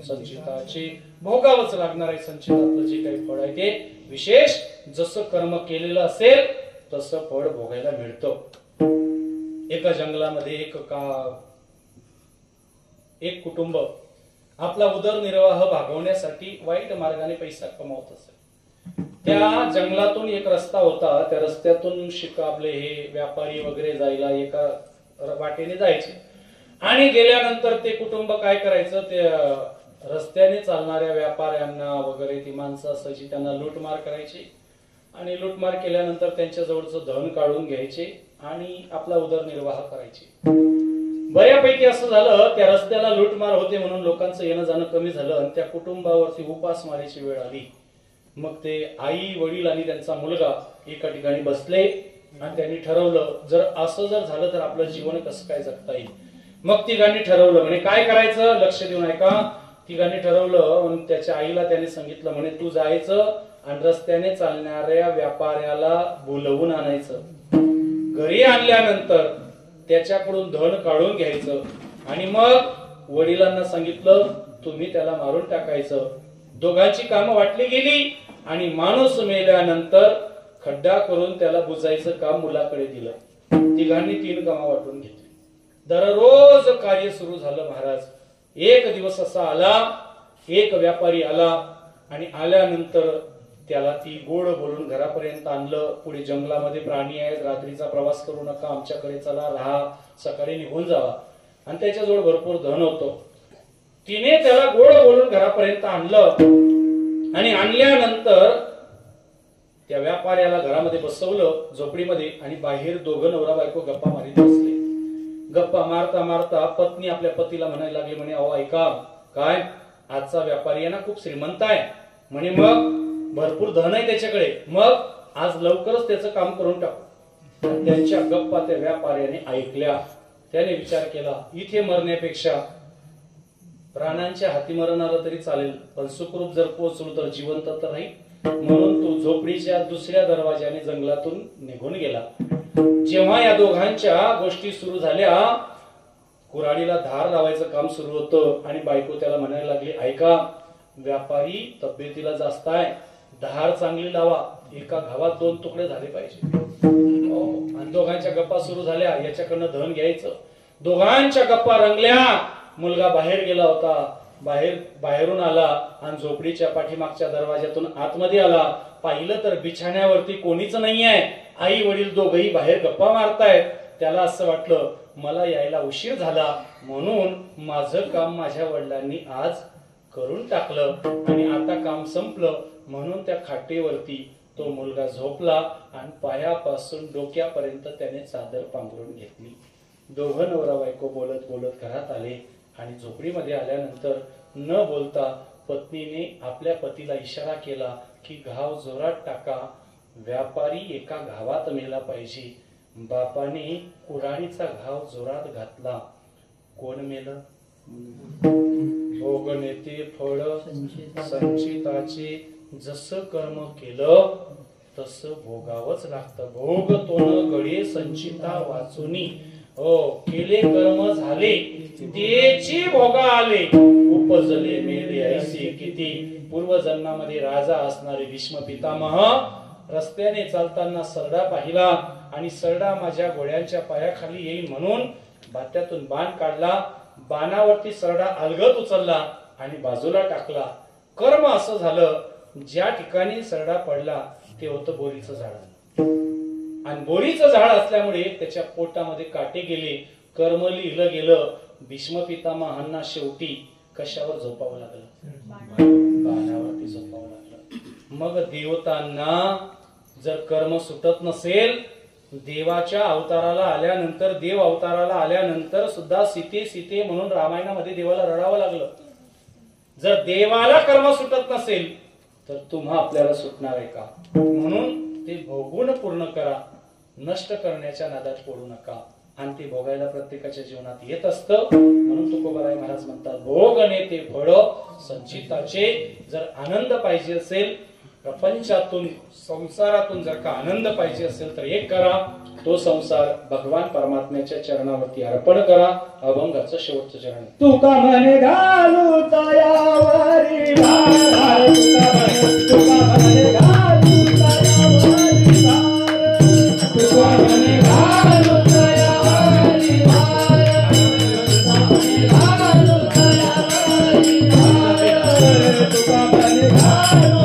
संचिताचे, भोगावंच लागणार आहे. संचितातलं जे काही फळ आहे ते विशेष जसं कर्म केलेलं असेल तसं फळ भोगायला मिळतं. एका जंगलामध्ये एक कुटुंब आपला उदरनिर्वाह भागवण्यासाठी वाईट मार्गाने पैसा कमवत असेल. त्या जंगलातून एक रस्ता होता. त्या रस्त्यातून आपले हे व्यापारी वगैरे जायला एका वाटेने जायचे आणि गेल्यानंतर ते कुटुंब काय करायचं, ते रस्त्याने चालणाऱ्या व्यापाऱ्यांना वगैरे ती माणसं असायची त्यांना लूटमार करायची आणि लूटमार केल्यानंतर त्यांच्या जवळचं धन काढून घ्यायचे आणि आपला उदरनिर्वाह करायचे. बऱ्यापैकी असं झालं त्या रस्त्याला लूटमार होते म्हणून लोकांचं येणं जाणं कमी झालं आणि त्या कुटुंबावरती उपासमारीची वेळ आली. मग ते आई वडील आणि त्यांचा मुलगा एका ठिकाणी बसले आणि त्यांनी ठरवलं जर असं जर झालं तर आपलं जीवन कसं काय जगता येईल. मग तिघांनी ठरवलं म्हणे काय करायचं, लक्ष देऊन ऐका. तिघांनी ठरवलं, त्याच्या आईला त्याने सांगितलं म्हणे तू जायचं आणि रस्त्याने चालणाऱ्या व्यापाऱ्याला बोलवून आणायचं. घरी आणल्यानंतर त्याच्याकडून धन काढून घ्यायचं आणि मग वडिलांना सांगितलं तुम्ही त्याला मारून टाकायचं. दोघांची कामं वाटली गेली आणि माणूस मेल्यानंतर खड्डा करून त्याला बुजायचं काम मुलाकडे दिलं. तिघांनी 3 कामं वाटून घेतली. दररोज कार्य सुरू झालं महाराज. एक दिवस असा आला, एक व्यापारी आला आणि आल्यानंतर त्याला ती गोड बोलून घरापर्यंत आणलं. पुढे जंगलामध्ये प्राणी आहेत, रात्रीचा प्रवास करू नका, आमच्याकडे चला, राहा, सकाळी निघून जावा. आणि त्याच्याजवळ भरपूर धन होतं. तिने त्याला गोड बोलून घरापर्यंत आणलं आणि आणल्यानंतर त्या व्यापाऱ्याला घरामध्ये बसवलं झोपडीमध्ये आणि बाहेर दोघं नवरा बायको गप्पा मारीत बसले. गप्पा मारता मारता पत्नी आपल्या पतीला म्हणायला लागली म्हणे अहो ऐका, काय आजचा व्यापारी आहे ना खूप श्रीमंत आहे म्हणे, मग भरपूर धन आहे त्याच्याकडे, मग आज लवकरच त्याचं काम करून टाकू. त्यांच्या गप्पा त्या व्यापाऱ्याने ऐकल्या. त्याने विचार केला इथे मरण्यापेक्षा प्राणांच्या हाती मरण आलं तरी चालेल पण सुखरूप जर पोहोचलो तर जिवंत तर राहील. म्हणून तो झोपडीच्या दुसऱ्या दरवाजाने जंगलातून निघून गेला. जेव्हा या दोघांच्या गोष्टी सुरू झाल्या, कुऱ्हाडीला धार लावायचं काम सुरू होतं आणि बायको त्याला म्हणायला लागली ऐका व्यापारी तब्येतीला जास्त आहे, धार चांगली लावा, एका घावात 2 तुकडे झाले पाहिजे. आणि दोघांच्या गप्पा सुरू झाल्या, याच्याकडनं धन घ्यायचं. दोघांच्या गप्पा रंगल्या. मुलगा बाहेर गेला होता, बाहेरून आला आणि झोपडीच्या पाठीमागच्या दरवाज्यातून आतमध्ये आला. पाहिलं तर बिछाण्यावरती कोणीच नाही आहे. आई वडील दोघही बाहेर गप्पा मारतायत. त्याला असं वाटलं मला यायला उशीर झाला म्हणून माझं काम माझ्या वडिलांनी आज करून टाकलं आणि आता काम संपलं म्हणून त्या खाटेवरती तो मुलगा झोपला आणि पायापासून डोक्यापर्यंत त्याने चादर पांघरून घेतली. दोघं नवरा बायको बोलत बोलत घरात आले आणि झोपडीमध्ये आल्यानंतर न बोलता पत्नीने आपल्या पतीला इशारा केला की घाव जोरात टाका, व्यापारी एका घावात मेला पाहिजे. बापाने कुऱ्हाडीचा घाव जोरात घातला. कोण मेलं? भोगणे ते फळ संचिताचे. जसं कर्म केलं तसं भोगावंच लागतं. भोग तोन गडे संचिता वाचुनी. हो केले कर्म झाले तेची भोगा आले. उपजले मेले ऐसे किती. पूर्वजन्मामध्ये राजा असणारे भीष्म पितामह रस्त्याने चालताना सरडा पाहिला आणि सरडा माझ्या घोड्यांच्या पायाखाली येईल म्हणून बात्यातून बाण काढला. बाणावरती सरडा अलगद उचलला आणि बाजूला टाकला. कर्म असं झालं ज्या ठिकाणी सरडा पडला ते होतं बोरीचं झाड आणि बोरीचं झाड असल्यामुळे त्याच्या पोटामध्ये काटे गेले. कर्म लिहिलं गेलं. भीष्म पितामहांना शेवटी कशावर झोपावं लागलं? बाणावरती झोपावं लागलं. मग देवतांना जर कर्म सुटत नसेल, देवाच्या अवताराला आल्यानंतर देव अवताराला आल्यानंतर सुद्धा सीते सीते म्हणून रामायणामध्ये देवाला रडावं लागलं. जर देवाला कर्म सुटत नसेल तर तुम्हा आपल्याला सुटणार आहे का? म्हणून ते भोगून पूर्ण करा, नष्ट करण्याच्या नादात पडू नका. आणि ते भोगायला प्रत्येकाच्या जीवनात येत असतं. म्हणून तुकोबाराय महाराज म्हणतात भोगणे ते फळ संचिताचे. जर आनंद पाहिजे असेल प्रपंचातून संसारातून जर का आनंद पाहिजे असेल तर एक करा, तो संसार भगवान परमात्म्याच्या चरणावरती अर्पण करा. अभंगाचं शेवटचं चरण. तुका म्हणे घालू तयावरी भार, तुका म्हणे घालू तयावरी भार, तुका म्हणे घालू तयावरी भार, घालू तयावरी भार, तुका म्हणे घालू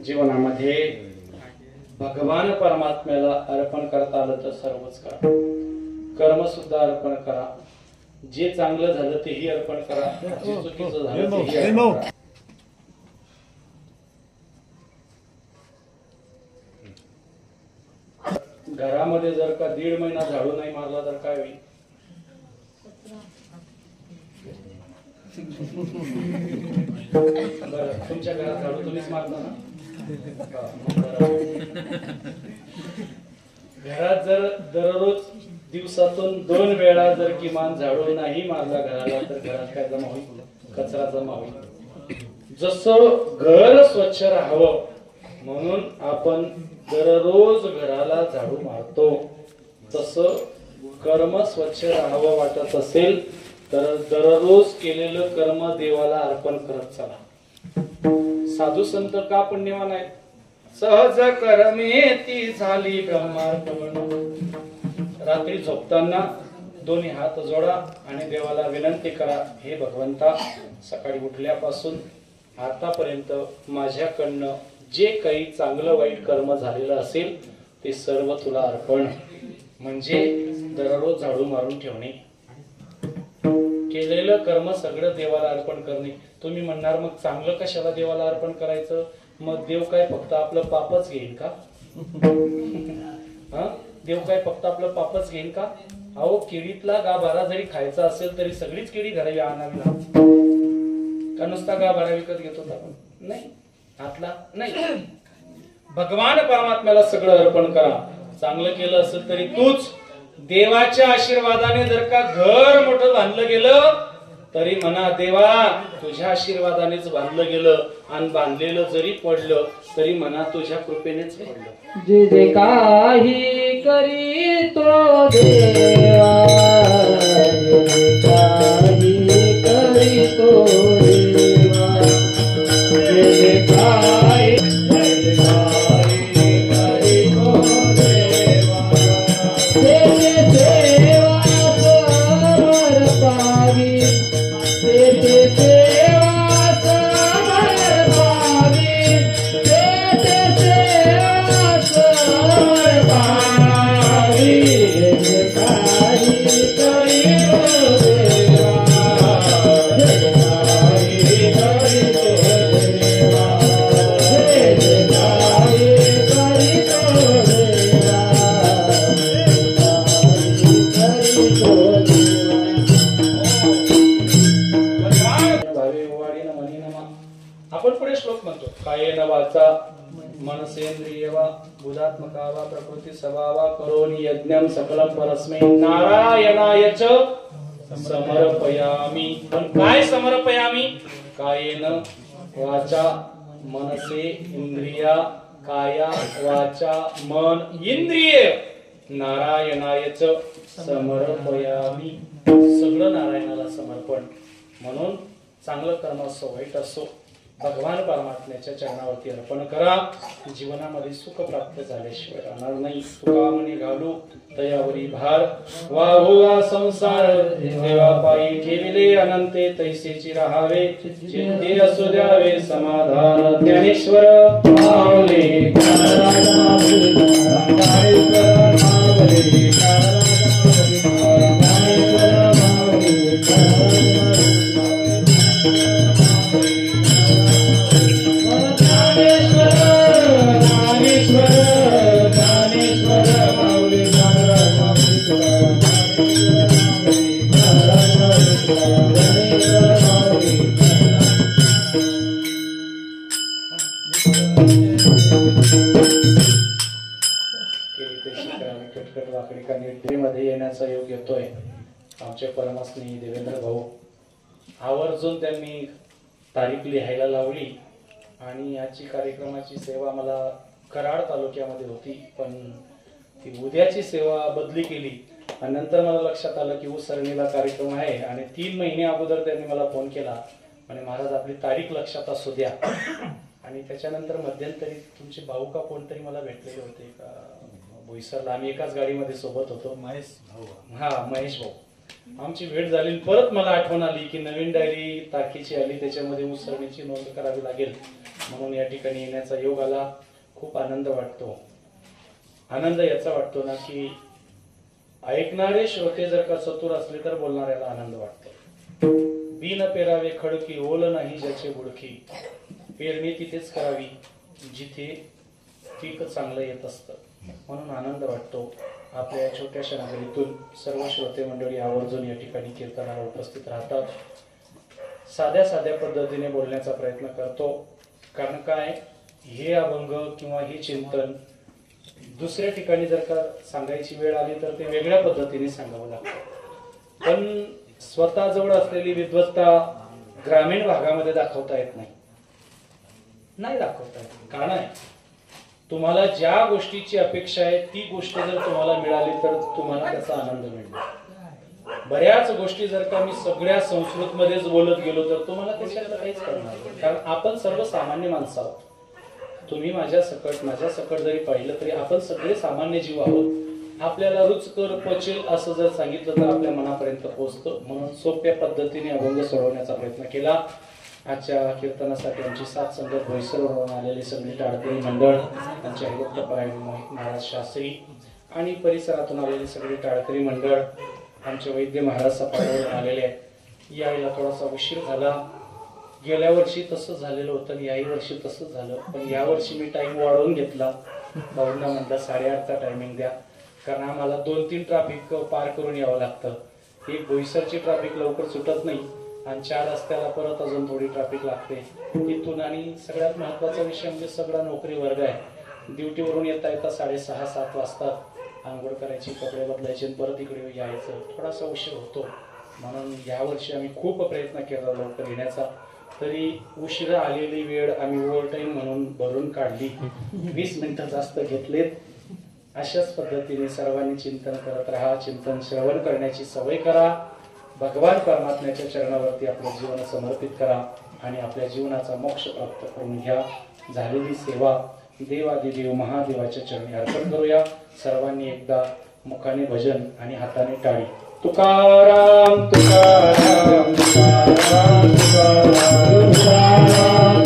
जीवनामध्ये भगवान परमात्म्याला अर्पण करता आलं तर सर्वच करा. कर्म सुद्धा अर्पण करा. जे चांगलं झालं तेही अर्पण करा, जे चुकीचं झालं तेही अर्पण करा. घरामध्ये जर का 1.5 महिना झाडू नाही मारला तर काय होईल? बरं, तुमच्या घरात झाडू तुम्हीच मारता ना? घरात जर दररोज दिवसातून 2 वेळा जर किमान झाडू नाही मारला घराला तर घरात काय जमा होईल? कचरा जमा होईल. जसं घर स्वच्छ राहावं म्हणून आपण दररोज घराला झाडू मारतो. तसं कर्म स्वच्छ राहावं वाटत असेल तर दररोज केलेलं कर्म देवाला अर्पण करत चला. साधू संत का पुण्यवान आहेत? सहज कर्मे ती झाली ब्रह्मार्पण. रात्री झोपताना दोन्ही हात जोडा आणि देवाला विनंती करा, हे भगवंता, सकाळी उठल्यापासून आतापर्यंत माझ्याकडनं जे काही चांगलं वाईट कर्म झालेलं असेल ते सर्व तुला अर्पण. म्हणजे दररोज झाडू मारून ठेवणे, केलेलं कर्म सगळं देवाला अर्पण करणे. तुम्ही म्हणणार मग चांगलं कशाला देवाला अर्पण करायचं? मग देव काय फक्त आपलं पापच घेईल का? देव काय फक्त आपलं पापच घेईल का? अहो, केळीतला गाभारा जरी खायचा असेल तरी सगळीच केळी घरावी आणावी लागते का? नुसता गाभारा विकत घेतो आपण? नाही, आतला नाही. भगवान परमात्म्याला सगळं अर्पण करा. चांगलं केलं असेल तरी तूच. देवाच्या आशीर्वादाने जर का घर मोठं बांधलं गेलं तरी म्हणा, देवा तुझ्या आशीर्वादानेच बांधलं गेलं, आणि बांधलेलं जरी पडलं तरी म्हणा तुझ्या कृपेनेच पडलं. जे जे काही करी तो देवा, काही करी तो देवा, जे जे काही करी तो देवा, जे जे सेवा समर्पावी, जे जे सेवा समर्पावी, जे जे सेवा समर्पावी, जे जे काही करी तो देवा, जे जे काही करी तो देवा, जे जे काही करी तो देवा, करी तो देवा. आपण पुढे श्लोक म्हणतो, कायेन वाचा मनसेंद्रिय वा बुधात्मका वा प्रकृती स्वभावा करोनी यज्ञम सकलम परस्मै नारायणाय च समर्पयामी. पण काय समर्पयामी? कायेन वाचा मनसे इंद्रिया, काया वाचा मन इंद्रिय नारायणाय च समर्पयामी. सगळं नारायणाला समर्पण. म्हणून चांगलं कर्म असो वाईट असो भगवान परमात्म्याच्या चरणावरती अर्पण करा. जीवनामध्ये सुख प्राप्त झाल्याशिवाय राहणार नाही. तुका म्हणे घालू तयावरी भार, वाहुवा संसार देवा पायी ठेविले अनंते तैसेची राहावे, चिंते असू द्यावे समाधान. ज्ञानेश्वर माऊली मध्ये येण्याचा योग येतोय. आमचे परमस्नेही देवेंद्र भाऊ आवर्जून त्यांनी तारीख लिहायला लावली आणि याची कार्यक्रमाची सेवा मला कराड तालुक्यामध्ये होती, पण ती उद्याची सेवा बदली केली आणि नंतर मला लक्षात आलं की उसरणीला कार्यक्रम आहे आणि 3 महिने अगोदर त्यांनी मला फोन केला आणि महाराज आपली तारीख लक्षात असू द्या. आणि त्याच्यानंतर मध्यंतरी तुमचे भाऊ का कोणतरी मला भेटलेले होते का बोईसरला, आम्ही एकाच गाडीमध्ये सोबत होतो. महेश भाऊ. महेश भाऊ. आमची भेट झाली. परत मला आठवण आली की नवीन डायरी तारखेची आली, त्याच्यामध्ये उसरणीची नोंद करावी लागेल. म्हणून या ठिकाणी येण्याचा योग आला. खूप आनंद वाटतो. आनंद याचा वाटतो ना की ऐकणारे श्रोते जर का चतुर असले तर बोलणाऱ्याला आनंद वाटतो. बिन पेरावे खडकी ओल नाही ज्याचे बुडकी, पेरणी तिथेच करावी जिथे पीक चांगलं येत असतं. म्हणून आनंद वाटतो. आपल्या छोट्याशा नगरीतून सर्व श्रोते मंडळी आवर्जून या ठिकाणी कीर्तनाला उपस्थित राहतात. साध्या साध्या पद्धतीने बोलण्याचा प्रयत्न करतो. कारण काय, हे अभंग किंवा हे चिंतन दुसऱ्या ठिकाणी जर का सांगायची वेळ आली तर ते वेगळ्या पद्धतीने सांगावं लागतं. पण स्वतः जवळ असलेली विद्वत्ता ग्रामीण भागामध्ये दाखवता येत नाही. दाखवता येत. कारण आहे तुम्हाला ज्या गोष्टीची अपेक्षा आहे ती गोष्ट जर तुम्हाला मिळाली तर तुम्हाला त्याचा आनंद मिळणार. बऱ्याच गोष्टी जर का मी सगळ्या संस्कृत मध्येच बोलत गेलो तर तुम्हाला त्याच्यातलं काहीच करणार नाही. कारण आपण सर्वसामान्य माणसं आहोत. तुम्ही माझ्या सकट जरी पाहिलं तरी आपण सगळे सामान्य जीव आहोत. आपल्याला रुचकर पचेल असं जर सांगितलं तर आपल्या मनापर्यंत पोहोचतं. म्हणून सोप्या पद्धतीने अभंग सोडवण्याचा प्रयत्न केला. आजच्या कीर्तनासाठी आमची साथ संगत बोईसरवरून आलेली सगळी टाळकरी मंडळ, आमचे हरिभक्तपरायण मोहित महाराज शास्त्री आणि परिसरातून आलेली सगळी टाळकरी मंडळ, आमचे वैद्य महाराज सपाटावरून आलेले आहेत. यावेळेला थोडासा उशीर झाला. गेल्या वर्षी तसं झालेलं होतं आणि याही वर्षी तसंच झालं. पण यावर्षी मी टाइम वाढवून घेतला. भाऊंना म्हटलं 8:30चा टायमिंग द्या, कारण आम्हाला 2-3 ट्रॅफिक पार करून यावं लागतं. एक बोईसरची ट्रॅफिक लवकर सुटत नाही आणि 4 रस्त्याला परत अजून थोडी ट्रॅफिक लागते तिथून. आणि सगळ्यात महत्वाचा विषय म्हणजे सगळा नोकरी वर्ग आहे. ड्युटीवरून येता 6:30-7 वाजतात. आंघोळ करायची, कपडे बदलायचे, परत इकडे यायचं, थोडासा उशीर होतो. म्हणून यावर्षी आम्ही खूप प्रयत्न केला लवकर येण्याचा. तरी उशिरा आलेली वेळ आम्ही ओव्हर टाइम म्हणून भरून काढली. 20 मिनिटं जास्त घेतलेत. अशाच पद्धतीने सर्वांनी चिंतन करत राहा. चिंतन श्रवण करण्याची सवय करा. भगवान परमात्म्याच्या चरणावरती आपलं जीवन समर्पित करा आणि आपल्या जीवनाचा मोक्ष प्राप्त करून घ्या. झालेली सेवा देवादिदेव महादेवाच्या चरणी अर्पण करूया. सर्वांनी एकदा मुखाने भजन आणि हाताने टाळी. तुकाराम तुकाराम तुकाराम तुकाराम तुकाराम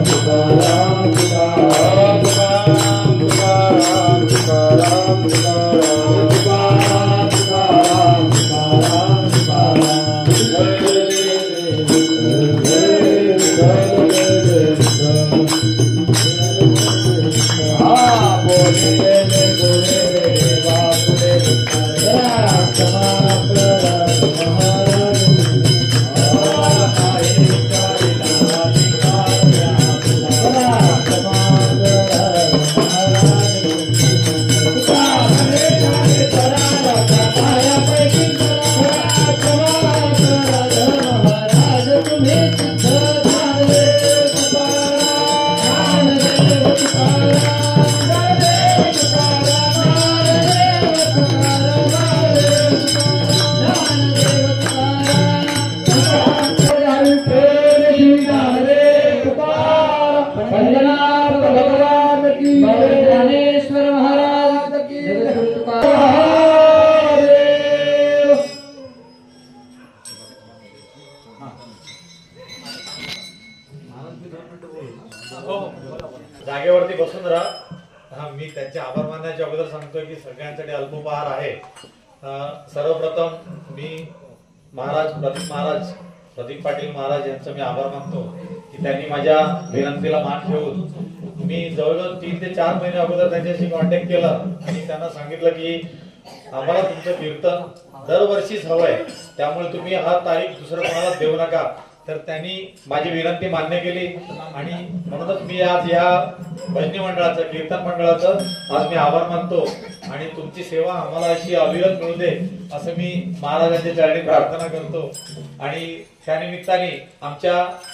तुकाराम तुकाराम तुकाराम तुकाराम तुकाराम जागेवरती बसून राहा. मी त्यांचे आभार मानण्याच्या अगोदर सांगतोय की सगळ्यांसाठी अल्पोपहार आहे. सर्वप्रथम मी प्रदीप पाटील महाराज यांचं मी आभार मानतो की त्यांनी माझ्या विनंतीला मान ठेवून मी जवळजवळ 3 ते 4 महिने अगोदर त्यांच्याशी कॉन्टॅक्ट केला आणि त्यांना सांगितलं की आम्हाला तुमचं कीर्तन दरवर्षीच हवंय, त्यामुळे तुम्ही हा तारीख दुसरं कोणाला देऊ नका. तर त्यांनी माझी विनंती मान्य केली आणि म्हणूनच मी आज या भजनी मंडळाचं, कीर्तन मंडळाचं आज मी आभार मानतो. आणि तुमची सेवा आम्हाला अशी अविरत मिळू दे असं मी महाराजांच्या चरणी प्रार्थना करतो. आणि त्यानिमित्ताने आमच्या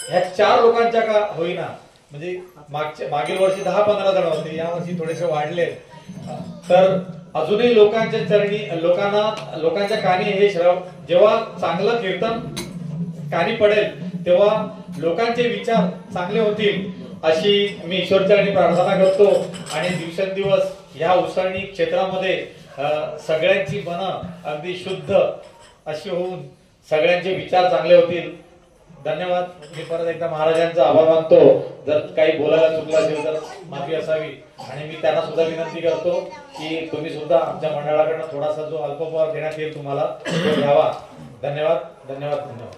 ह्या 4 लोकांच्या का होईना, म्हणजे मागील वर्षी 10-15 जण होते, या वर्षी थोडेसे वाढले. तर अजूनही लोकांच्या चरणी, लोकांच्या कानी हे जेव्हा चांगलं कीर्तन कानी पडेल तेव्हा लोकांचे विचार चांगले होतील अशी मी ईश्वरचरणी प्रार्थना करतो. आणि दिवसेंदिवस ह्या उसळणी क्षेत्रामध्ये सगळ्यांची मनं अगदी शुद्ध अशी होऊन सगळ्यांचे विचार चांगले होतील. धन्यवाद. मी परत एकदा महाराजांचा आभार मानतो. जर काही बोलायला चुकलं असेल तर माफी असावी. आणि मी त्यांना सुद्धा विनंती करतो की तुम्ही सुद्धा आमच्या मंडळाकडनं थोडासा जो अल्पोपहार देण्यात येईल तुम्हाला तो घ्यावा. धन्यवाद धन्यवाद धन्यवाद.